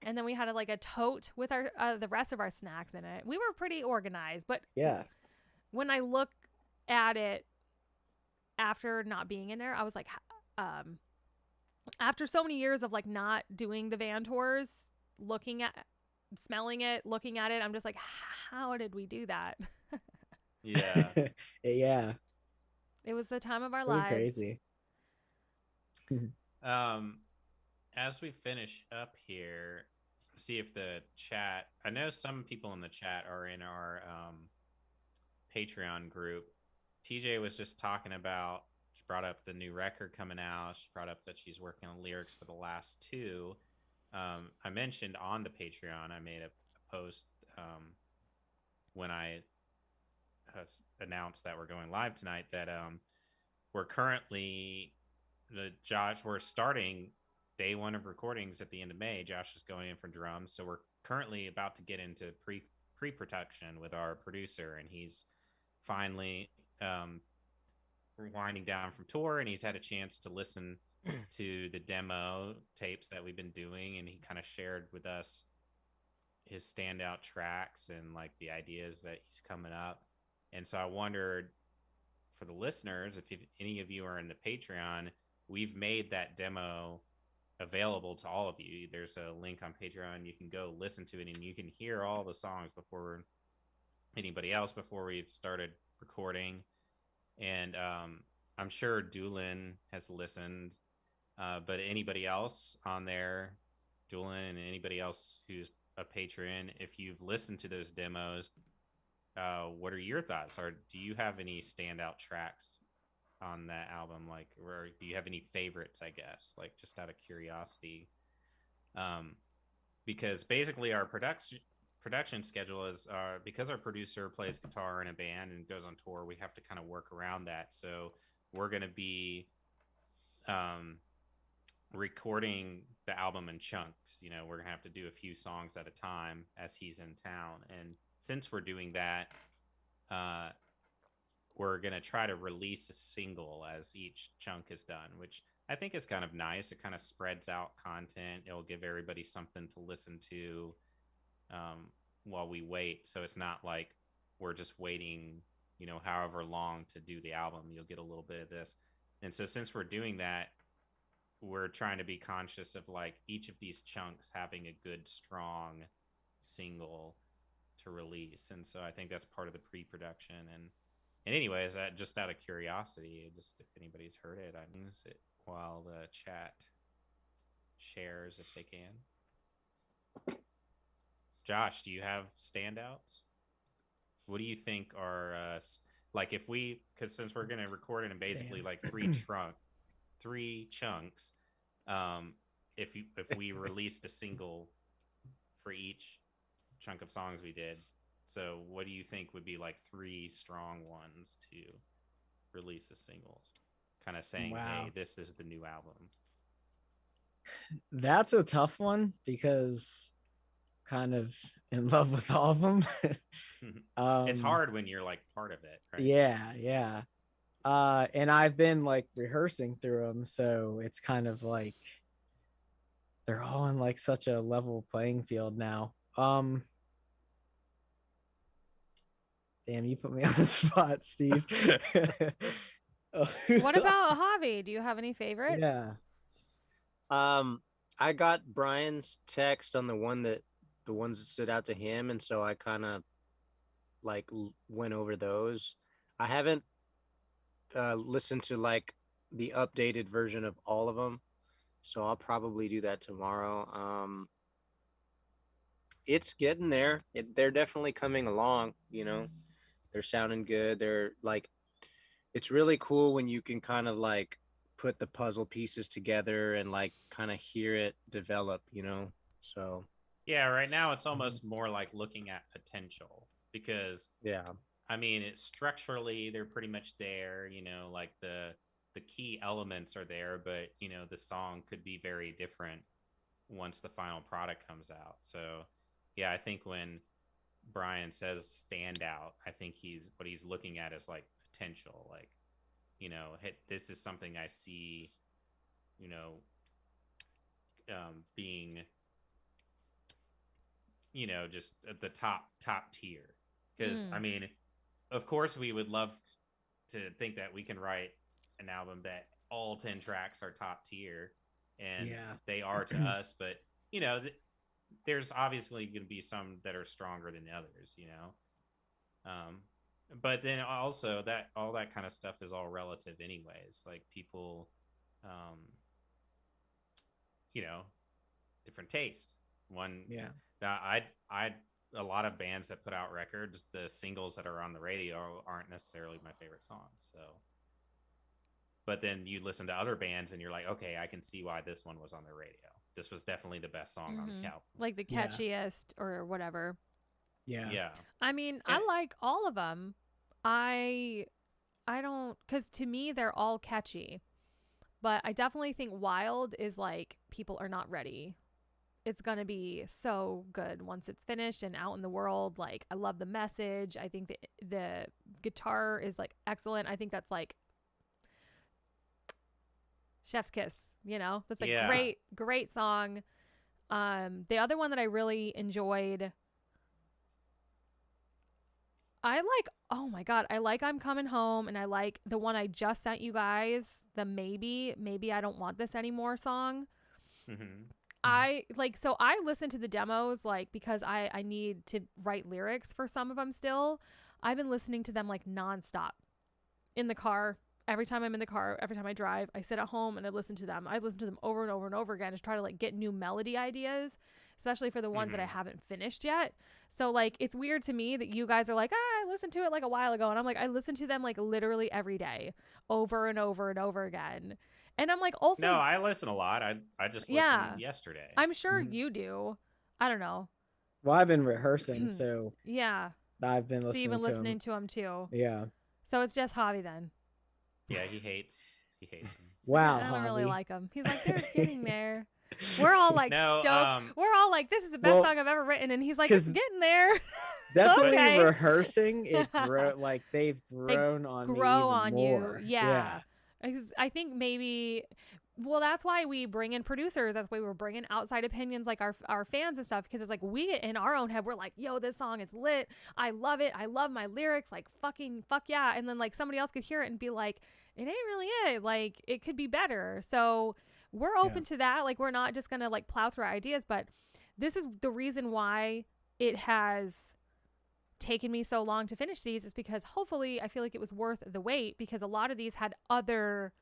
And then we had like a tote with our the rest of our snacks in it. We were pretty organized, but when I look at it after not being in there, I was like, after so many years of like not doing the van tours, smelling it, looking at it, I'm just like, how did we do that? Yeah. Yeah. It was the time of our lives. Crazy. As we finish up here, see if the chat, I know some people in the chat are in our Patreon group. TJ was just talking about, she brought up the new record coming out. She brought up that she's working on lyrics for the last two. I mentioned on the Patreon, I made a post when I announced that we're going live tonight that we're currently we're starting day one of recordings at the end of May. Josh is going in for drums, so we're currently about to get into pre-production with our producer, and he's finally winding down from tour, and he's had a chance to listen to the demo tapes that we've been doing, and he kind of shared with us his standout tracks and like the ideas that he's coming up. And so I wondered, for the listeners, if any of you are in the Patreon, we've made that demo available to all of you. There's a link on Patreon. You can go listen to it, and you can hear all the songs before anybody else, before we've started recording. And I'm sure Doolin has listened, but anybody else on there, Doolin and anybody else who's a patron, if you've listened to those demos, what are your thoughts? Or do you have any standout tracks on that album? Like, or do you have any favorites, I guess, like just out of curiosity? Because basically our production schedule is because our producer plays guitar in a band and goes on tour, we have to kind of work around that. So we're going to be recording the album in chunks. You know, we're going to have to do a few songs at a time as he's in town. And since we're doing that, we're going to try to release a single as each chunk is done, which I think is kind of nice. It kind of spreads out content. It'll give everybody something to listen to while we wait. So it's not like we're just waiting, you know, however long to do the album. You'll get a little bit of this. And so since we're doing that, we're trying to be conscious of like each of these chunks having a good, strong single to release. And so I think that's part of the pre-production. And anyways, just out of curiosity, just if anybody's heard it, I use it while the chat shares if they can. Josh, do you have standouts? What do you think are like if we, because since we're going to record it in basically like three chunks, if we released a single for each chunk of songs we did, so what do you think would be like 3 strong ones to release as singles, kind of saying, hey, this is the new album? That's a tough one because kind of in love with all of them. It's hard when you're like part of it, right? Yeah. And I've been like rehearsing through them, so it's kind of like they're all in like such a level playing field now. Damn, you put me on the spot, Steve. What about Javi? Do you have any favorites? Yeah. I got Brian's text on the ones that stood out to him, and so I kind of like went over those. I haven't listened to like the updated version of all of them, so I'll probably do that tomorrow. It's getting there. They're definitely coming along, you know. They're sounding good. They're like, it's really cool when you can kind of like put the puzzle pieces together and like kind of hear it develop, you know. So yeah, right now it's almost more like looking at potential, because I mean, it's structurally they're pretty much there, you know, like the key elements are there, but you know, the song could be very different once the final product comes out. So yeah, I think when Brian says stand out, I think what he's looking at is like potential, like, you know, this is something I see, you know, being, you know, just at the top tier. Because I mean, of course we would love to think that we can write an album that all 10 tracks are top tier, and they are to us, but you know, there's obviously going to be some that are stronger than others, you know. But then also that all that kind of stuff is all relative anyways. Like people, you know, different taste. I a lot of bands that put out records, the singles that are on the radio aren't necessarily my favorite songs. So, but then you listen to other bands and you're like, okay, I can see why this one was on the radio. This was definitely the best song on the album. Like the catchiest or whatever. Yeah. I mean, I like all of them. I don't, because to me, they're all catchy. But I definitely think Wild is like, people are not ready. It's going to be so good once it's finished and out in the world. Like, I love the message. I think the guitar is like excellent. I think that's like chef's kiss, you know? That's a great song. The other one that I really enjoyed, I like, oh my God, I like I'm Coming Home, and I like the one I just sent you guys, the maybe I don't want this anymore song. I listen to the demos like because I need to write lyrics for some of them still. I've been listening to them like nonstop in the car. Every time I'm in the car, every time I drive, I sit at home and I listen to them. I listen to them over and over and over again to try to like get new melody ideas, especially for the ones that I haven't finished yet. So like, it's weird to me that you guys are like, I listened to it like a while ago. And I'm like, I listen to them like literally every day over and over and over again. And I'm like, also, no, I listen a lot. I just listened yesterday. I'm sure you do. I don't know. Well, I've been rehearsing, so I've been listening. So you've been listening to them too. Yeah. So it's just Javi then. Yeah, he hates him. Wow, I don't really like him. He's like, they're getting there. We're all like stoked. We're all like, this is the best song I've ever written, and he's like, it's getting there. Definitely rehearsing. It like they've grown on me even more. You. Yeah. I think maybe. Well, that's why we bring in producers. That's why we're bringing outside opinions, like our fans and stuff, because it's like we in our own head, we're like, yo, this song is lit. I love it. I love my lyrics. Like fuck yeah. And then like somebody else could hear it and be like, it ain't really it. Like, it could be better. So we're open to that. Like, we're not just gonna like plow through our ideas, but this is the reason why it has taken me so long to finish these, is because hopefully I feel like it was worth the wait, because a lot of these had other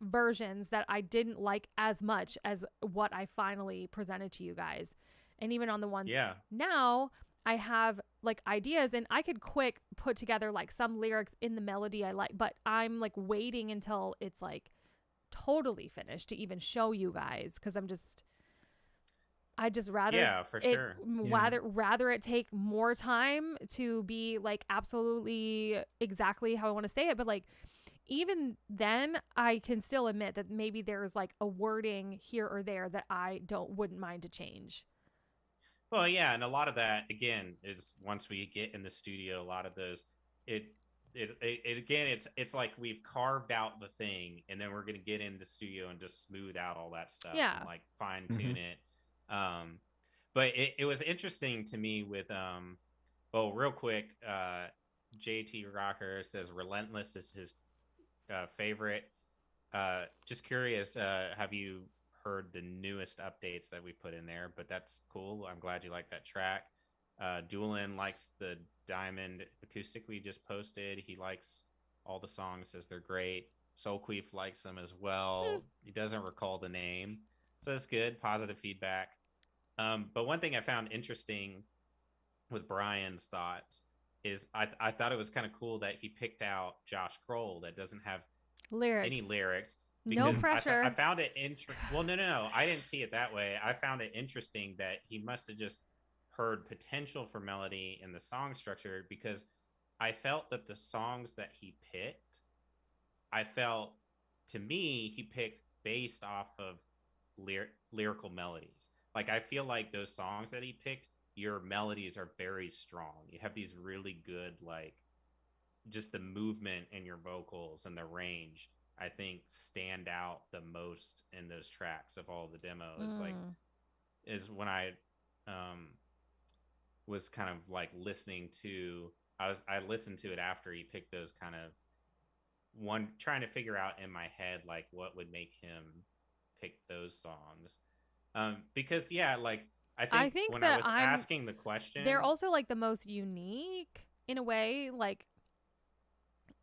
versions that I didn't like as much as what I finally presented to you guys. And even on the ones now, I have like ideas, and I could quick put together like some lyrics in the melody I like, but I'm like waiting until it's like totally finished to even show you guys, because I just rather for sure. Rather it take more time to be like absolutely exactly how I want to say it. But like, even then, I can still admit that maybe there's like a wording here or there that I wouldn't mind to change. Well, yeah, and a lot of that again is once we get in the studio, a lot of those it again, it's like we've carved out the thing, and then we're gonna get in the studio and just smooth out all that stuff and like fine tune it. But it was interesting to me with well, real quick, JT Rocker says Relentless is his favorite. Just curious, have you heard the newest updates that we put in there? But that's cool. I'm glad you like that track. Doolin likes the Diamond acoustic we just posted. He likes all the songs, says they're great. Soulqueef likes them as well. He doesn't recall the name, so that's good. Positive feedback. But one thing I found interesting with Brian's thoughts is I thought it was kind of cool that he picked out Josh Kroll that doesn't have any lyrics. No pressure. I found it well, no. I didn't see it that way. I found it interesting that he must have just heard potential for melody in the song structure, because I felt that the songs that he picked, to me, he picked based off of lyrical melodies. Like, I feel like those songs that he picked, your melodies are very strong. You have these really good, like, just the movement in your vocals and the range, I think, stand out the most in those tracks of all the demos. Like, is when I was kind of like listening to, I listened to it after he picked those, kind of trying to figure out in my head like what would make him pick those songs. Because like I think when I was asking the question, they're also like the most unique in a way, like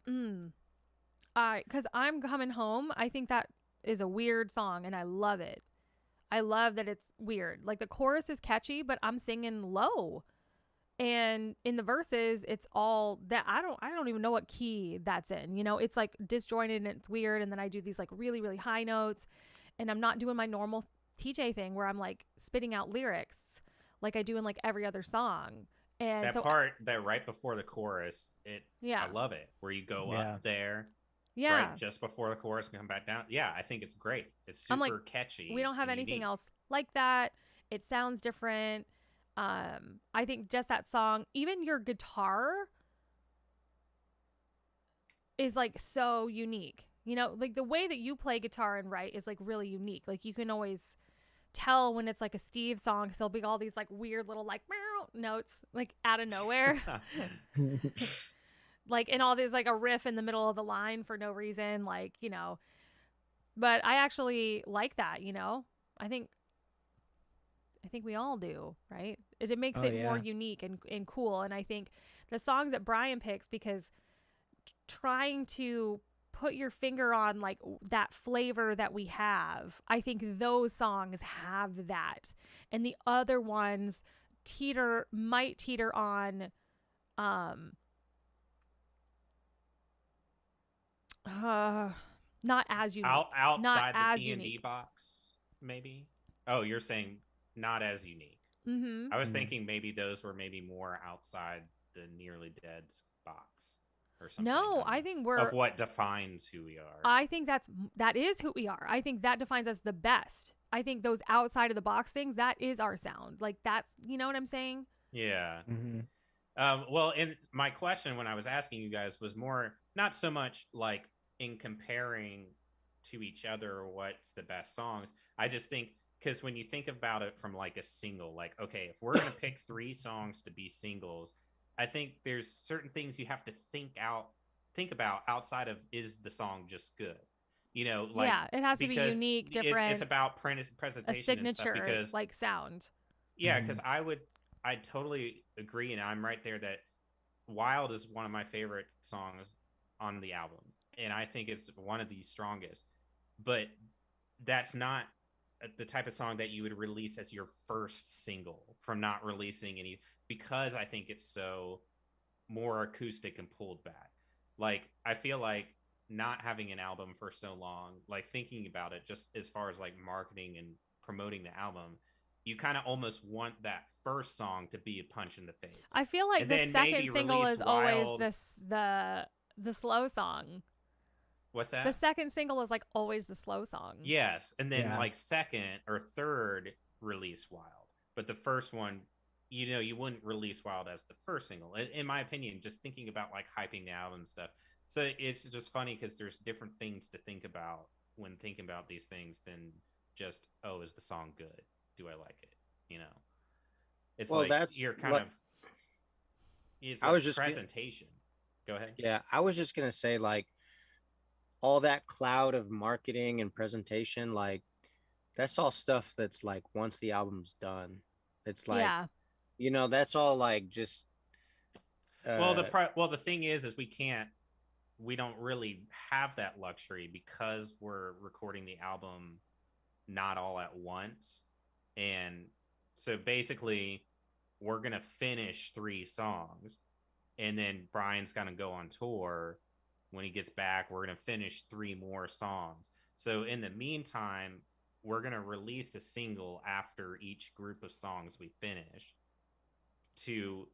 because I'm Coming Home, I think that is a weird song and I love it. I love that it's weird. Like, the chorus is catchy, but I'm singing low. And in the verses, it's all that I don't even know what key that's in. You know, it's like disjointed and it's weird. And then I do these like really, really high notes, and I'm not doing my normal TJ thing where I'm like spitting out lyrics like I do in like every other song. And that part that right before the chorus, I love it, where you go up there. Yeah. Right just before the chorus and come back down. Yeah, I think it's great. It's super catchy. We don't have anything else like that. It sounds different. I think just that song, even your guitar is like so unique. You know, like the way that you play guitar and write is like really unique. Like, you can always tell when it's like a Steve song, because there'll be all these like weird little like meow notes like out of nowhere. Like, and all these like a riff in the middle of the line for no reason, like, you know. But I actually like that, you know. I think we all do, right? It makes it more unique and cool. And I think the songs that Brian picks, because trying to put your finger on like that flavor that we have, I think those songs have that. And the other ones might teeter on not as unique. Outside the T&D box, maybe. Oh, you're saying not as unique. Mm-hmm. I was thinking maybe those were maybe more outside the Nearly Dead's box or something. No, I think we're of what defines who we are. I think that is who we are. I think that defines us the best. I think those outside of the box things, that is our sound. Like, that's, you know what I'm saying? Yeah. Mm-hmm. Well, and my question when I was asking you guys was more not so much like in comparing to each other what's the best songs. I just think, because when you think about it from like a single, like, okay, if we're going to pick 3 songs to be singles, I think there's certain things you have to think out think about outside of is the song just good? You know, like Yeah, it has to be because unique, different. It's about A presentation and stuff. signature Because like sound. yeah, because I totally agree, and I'm right there that Wild is one of my favorite songs on the album, and I think it's one of the strongest. But that's not the type of song that you would release as your first single from not releasing any, because I think it's so more acoustic and pulled back. Like I feel like not having an album for so long, like thinking about it just as far as like marketing and promoting the album, you kind of almost want that first song to be a punch in the face. I feel like and the then second single is always Wild. the slow song. What's that? The second single is like always the slow song. Yes, and then Yeah. like second or third release Wild, but the first one, you know, you wouldn't release Wild as the first single, in my opinion. Just thinking about like hyping the album and stuff. So it's just funny because there's different things to think about when thinking about these things than just, oh, is the song good? Do I like it? You know, it's Well, like that's you're kind of, it's I a was just presentation. Go ahead. yeah, I was just gonna say like all that cloud of marketing and presentation, like that's all stuff that's like once the album's done, it's like Yeah. you know that's all like just Well, the thing is we don't really have that luxury because we're recording the album not all at once. And so basically we're going to finish 3 songs, and then Brian's going to go on tour. When he gets back, we're going to finish 3 more songs. So in the meantime, we're going to release a single after each group of songs we finish to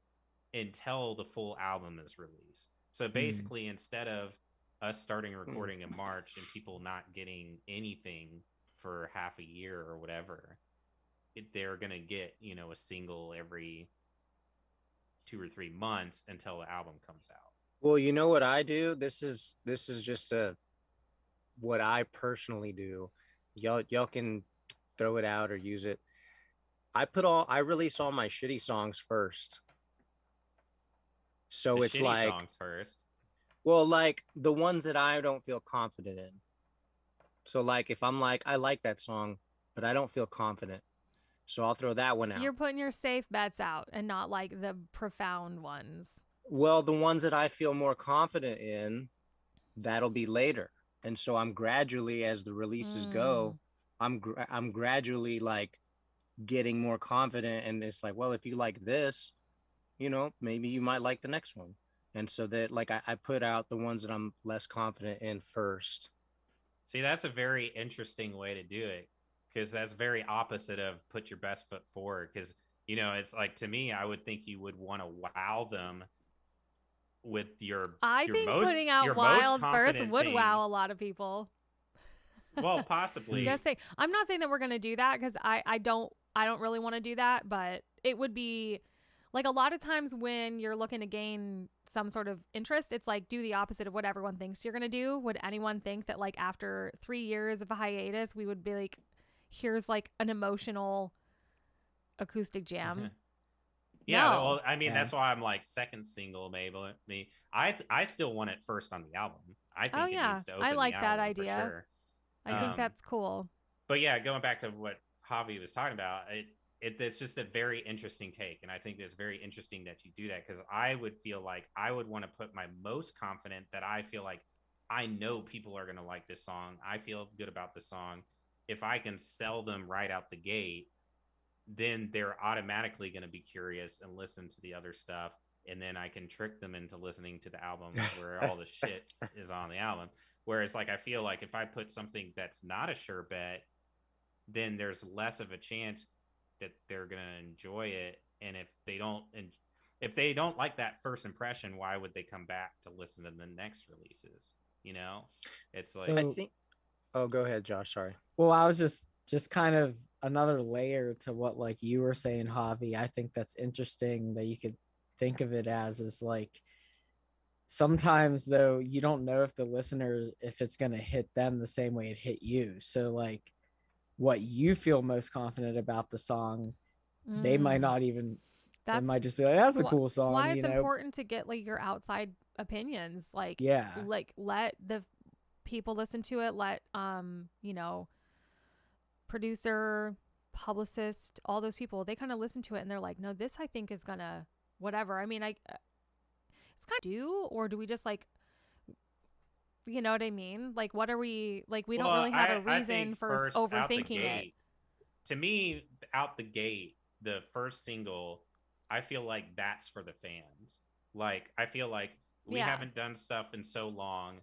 until the full album is released. So basically, instead of us starting recording in March and people not getting anything for half a year or whatever, they're going to get, you know, a single every 2 or 3 months until the album comes out. well, you know what I do? This is just a what I personally do. Y'all can throw it out or use it. I release all my shitty songs first. So The it's shitty like, songs first. well, like the ones that I don't feel confident in. So like if I'm like I like that song, but I don't feel confident. So I'll throw that one out. You're putting your safe bets out and not like the profound ones. Well, the ones that I feel more confident in, that'll be later. And so I'm gradually, as the releases go, I'm gradually like getting more confident. And it's like, well, if you like this, you know, maybe you might like the next one. And so that like I put out the ones that I'm less confident in first. See, that's a very interesting way to do it, because that's very opposite of put your best foot forward. Because, you know, it's like, to me, I would think you would want to wow them with your I your think most, putting out your Wild most first confident would thing. wow a lot of people. Well, possibly. Just saying. I'm not saying that we're gonna do that because I don't really want to do that, but it would be like a lot of times when you're looking to gain some sort of interest, it's like do the opposite of what everyone thinks you're gonna do. Would anyone think that like after 3 years of a hiatus, we would be like, here's like an emotional acoustic jam? Yeah, No. well, I mean, that's why I'm like second single, maybe. I still want it first on the album. I think it needs to open I like the that album idea. for sure. I think that's cool. But yeah, going back to what Javi was talking about, it's just a very interesting take, and I think it's very interesting that you do that, because I would feel like I would want to put my most confident that I feel like I know people are going to like this song. I feel good about the song. If I can sell them right out the gate, then they're automatically going to be curious and listen to the other stuff, and then I can trick them into listening to the album where all the shit is on the album. Whereas like I feel like if I put something that's not a sure bet, then there's less of a chance that they're going to enjoy it. And if they don't like that first impression, why would they come back to listen to the next releases? You know, it's like, I think. Oh, go ahead, Josh. Sorry. Well, I was just kind of another layer to what like you were saying, Javi. I think that's interesting that you could think of it as is like sometimes though you don't know if the listener, if it's going to hit them the same way it hit you. So like what you feel most confident about the song, they might not even It might just be like, that's a cool song. That's why it's important to get like your outside opinions. Like, like let the people listen to it. Let you know, producer, publicist, all those people, they kind of listen to it and they're like, no, this I think is gonna whatever. I mean, it's kind of or do we just like, you know what I mean? Like, what are we like? We don't really have a reason for overthinking it. To me, out the gate, the first single, I feel like that's for the fans. Like, I feel like we haven't done stuff in so long.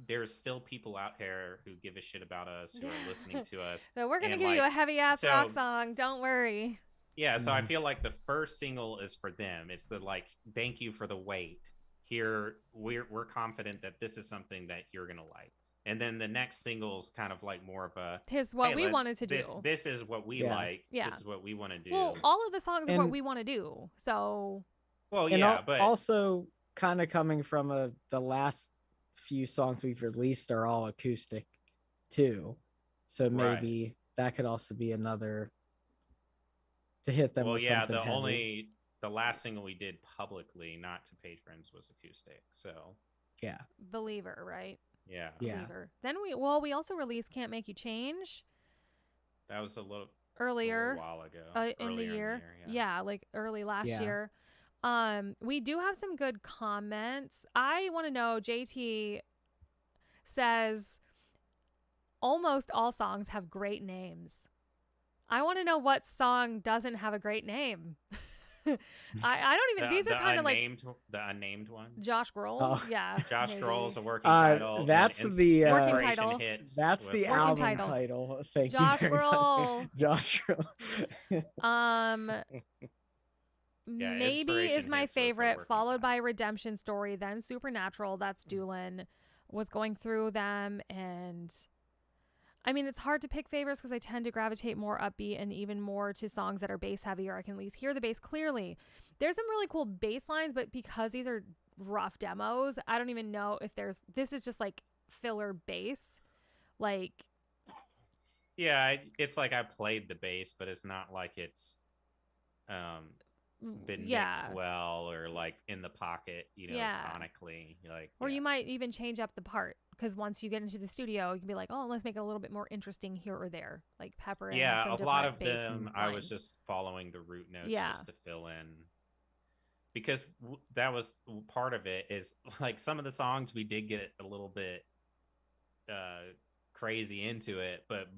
There's still people out here who give a shit about us, who are listening to us. So we're going to give you a heavy ass rock song. Don't worry. Yeah. So I feel like the first single is for them. It's the like, thank you for the wait. Here, we're confident that this is something that you're going to like. And then the next single is kind of like more of a what we wanted to do. This is what we like. Yeah. This is what we want to do. Well, all of the songs are what we want to do. So. Well, yeah, but also kind of coming from the last few songs we've released are all acoustic too. So maybe that could also be another to hit them. Well, yeah, the last single we did publicly, not to patrons, was acoustic. So yeah, Believer, right? Yeah. Believer. Then we also released Can't Make You Change. That was a little earlier, a while ago, in the year. Yeah, like early last year. We do have some good comments. I want to know, JT says almost all songs have great names. I want to know what song doesn't have a great name. I don't even. These are kind of like the unnamed one. Josh Grohl, yeah. Josh Grohl's a working title. That's the working title. That's the album title. Thank you very much. Josh Grohl. Maybe is my favorite, followed by Redemption Story, then Supernatural. That's Doolin. Was going through them, and I mean, it's hard to pick favorites because I tend to gravitate more upbeat and even more to songs that are bass heavy, or I can at least hear the bass clearly. There's some really cool bass lines, but because these are rough demos, I don't even know if this is just like filler bass. Like, yeah, it's like I played the bass, but it's not like it's been mixed well or like in the pocket, sonically. Like, or you might even change up the part. Because once you get into the studio, you can be like, oh, let's make it a little bit more interesting here or there. Like pepper in some a lot of them, lines. I was just following the root notes just to fill in. Because that was part of it is like some of the songs we did get a little bit crazy into it. But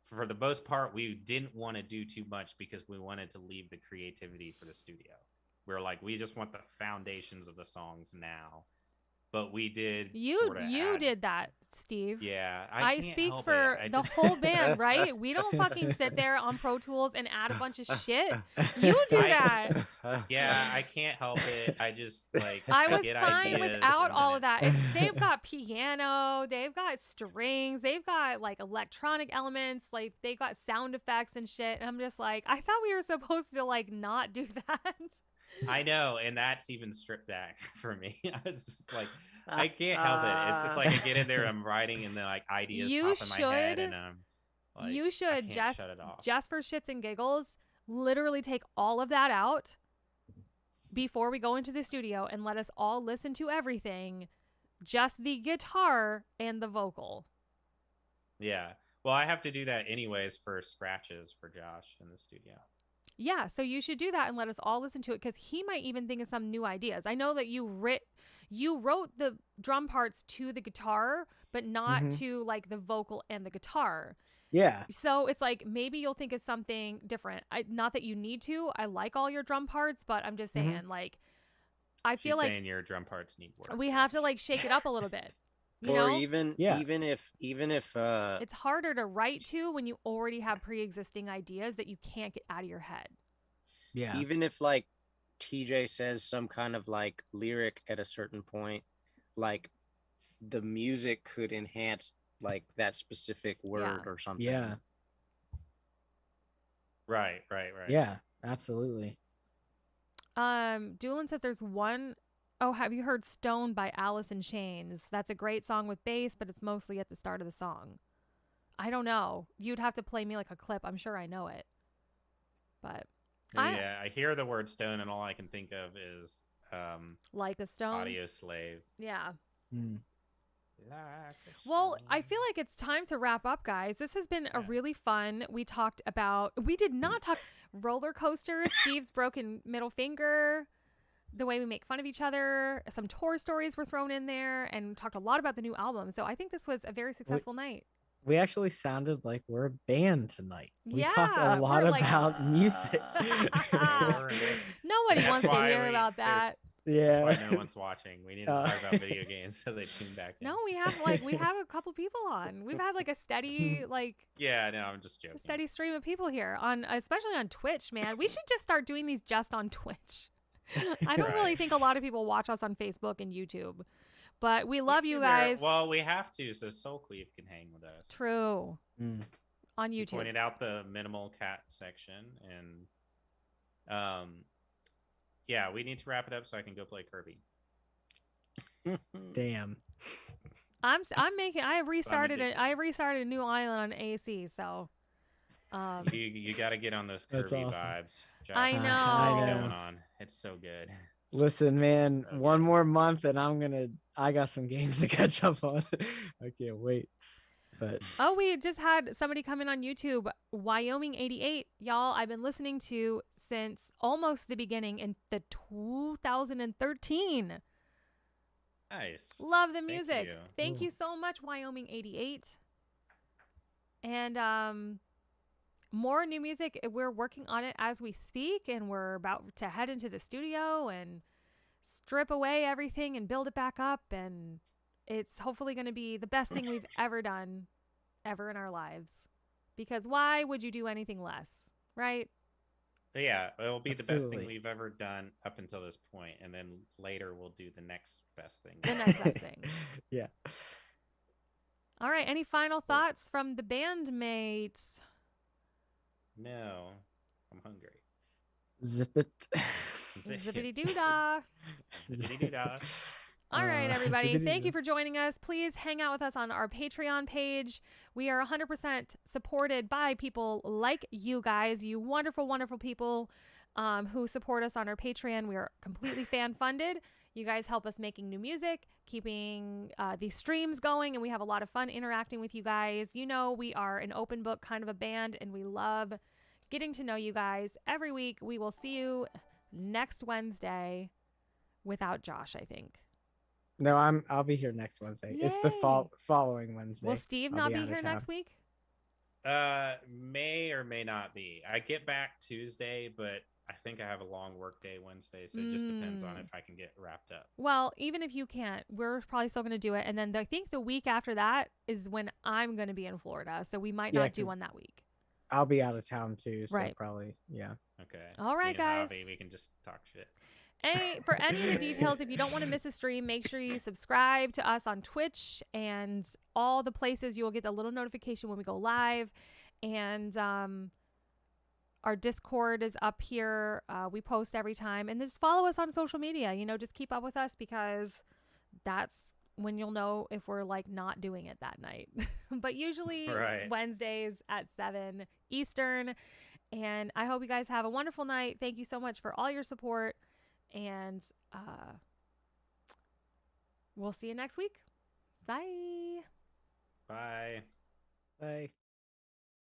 for the most part, we didn't want to do too much because we wanted to leave the creativity for the studio. We're like, we just want the foundations of the songs now. But we did. You did that, Steve. Yeah, I speak for the whole band, right? We don't fucking sit there on Pro Tools and add a bunch of shit. You do that. Yeah, I can't help it. I just like. I was fine without all of that. They've got piano, they've got strings, they've got like electronic elements, like they got sound effects and shit. And I'm just like, I thought we were supposed to like not do that. I know, and that's even stripped back for me. I was just like, I can't help it. It's just like I get in there, I'm writing, and then like ideas pop in my head, and like, you should just shut it off. Just for shits and giggles, literally take all of that out before we go into the studio and let us all listen to everything, just the guitar and the vocal. Yeah, well, I have to do that anyways for scratches for Josh in the studio. Yeah, so you should do that and let us all listen to it because he might even think of some new ideas. I know that you wrote the drum parts to the guitar, but not to like the vocal and the guitar. Yeah. So it's like maybe you'll think of something different. Not that you need to. I like all your drum parts, but I'm just saying like I feel like saying your drum parts need work. We have to like shake it up a little bit. You or know? even if it's harder to write to when you already have pre-existing ideas that you can't get out of your head. Yeah. Even if like TJ says some kind of like lyric at a certain point, like the music could enhance like that specific word or something. Yeah. Right. Yeah, absolutely. Doolin says there's one. Oh, have you heard Stone by Alice in Chains? That's a great song with bass, but it's mostly at the start of the song. I don't know. You'd have to play me like a clip. I'm sure I know it. But Yeah, I hear the word stone, and all I can think of is Like a stone. Audio Slave. Yeah. Mm. Like Well, I feel like it's time to wrap up, guys. This has been a really fun. We did not talk roller coasters, Steve's broken middle finger, the way we make fun of each other. Some tour stories were thrown in there, and talked a lot about the new album. So I think this was a very successful night. We actually sounded like we're a band tonight. We Yeah, talked a lot we're like- about music. Nobody wants to hear about that. Yeah. That's why no one's watching. We need to talk about video games so they tune back in. No, we have a couple people on. We've had like a steady Yeah, no, I'm just joking. steady stream of people here on, especially on Twitch, man. We should just start doing these just on Twitch. I don't really think a lot of people watch us on Facebook and YouTube, but we love you guys. Well, we have to, so Soul Queef can hang with us. True. On YouTube. You pointed out the minimal cat section, and yeah, we need to wrap it up so I can go play Kirby. Damn. I have restarted a new island on AC, so you got to get on those Kirby vibes. Josh. I know. I know. Going on. It's so good. Listen, man, one more month and I got some games to catch up on. I can't wait. But we just had somebody come in on YouTube, Wyoming 88. Y'all, I've been listening to since almost the beginning in the 2013. Nice. Love the music. Thank you so much, Wyoming 88. And more new music. We're working on it as we speak, and we're about to head into the studio and strip away everything and build it back up, and it's hopefully going to be the best thing we've ever done ever in our lives, because why would you do anything less, right? But yeah, it'll be Absolutely. the best thing we've ever done up until this point, and then later we'll do the next best thing. The next best thing. Yeah. All right, any final thoughts from the bandmates? No, I'm hungry. Zip it. Zippity doo dah. Zippity doo dah. All right, everybody. Thank you for joining us. Please hang out with us on our Patreon page. We are 100% supported by people like you guys, you wonderful, wonderful people who support us on our Patreon. We are completely fan funded. You guys help us making new music, keeping these streams going, and we have a lot of fun interacting with you guys. You know, we are an open book kind of a band, and we love getting to know you guys. Every week, we will see you next Wednesday without Josh, I think. No, I'll be here next Wednesday. Yay. It's the following Wednesday. Will Steve not be here next week? May or may not be. I get back Tuesday, but I think I have a long work day Wednesday, so it just depends on if I can get wrapped up. Well, even if you can't, we're probably still going to do it. And then I think the week after that is when I'm going to be in Florida, so we might not do one that week. I'll be out of town too, so Right. probably, yeah. Okay. All right, guys. We can just talk shit. For any of the details, if you don't want to miss a stream, make sure you subscribe to us on Twitch and all the places. You will get a little notification when we go live. And our Discord is up here. We post every time. And just follow us on social media. You know, just keep up with us, because that's when you'll know if we're like not doing it that night. But usually Wednesdays at 7 Eastern. And I hope you guys have a wonderful night. Thank you so much for all your support. And we'll see you next week. Bye. Bye. Bye.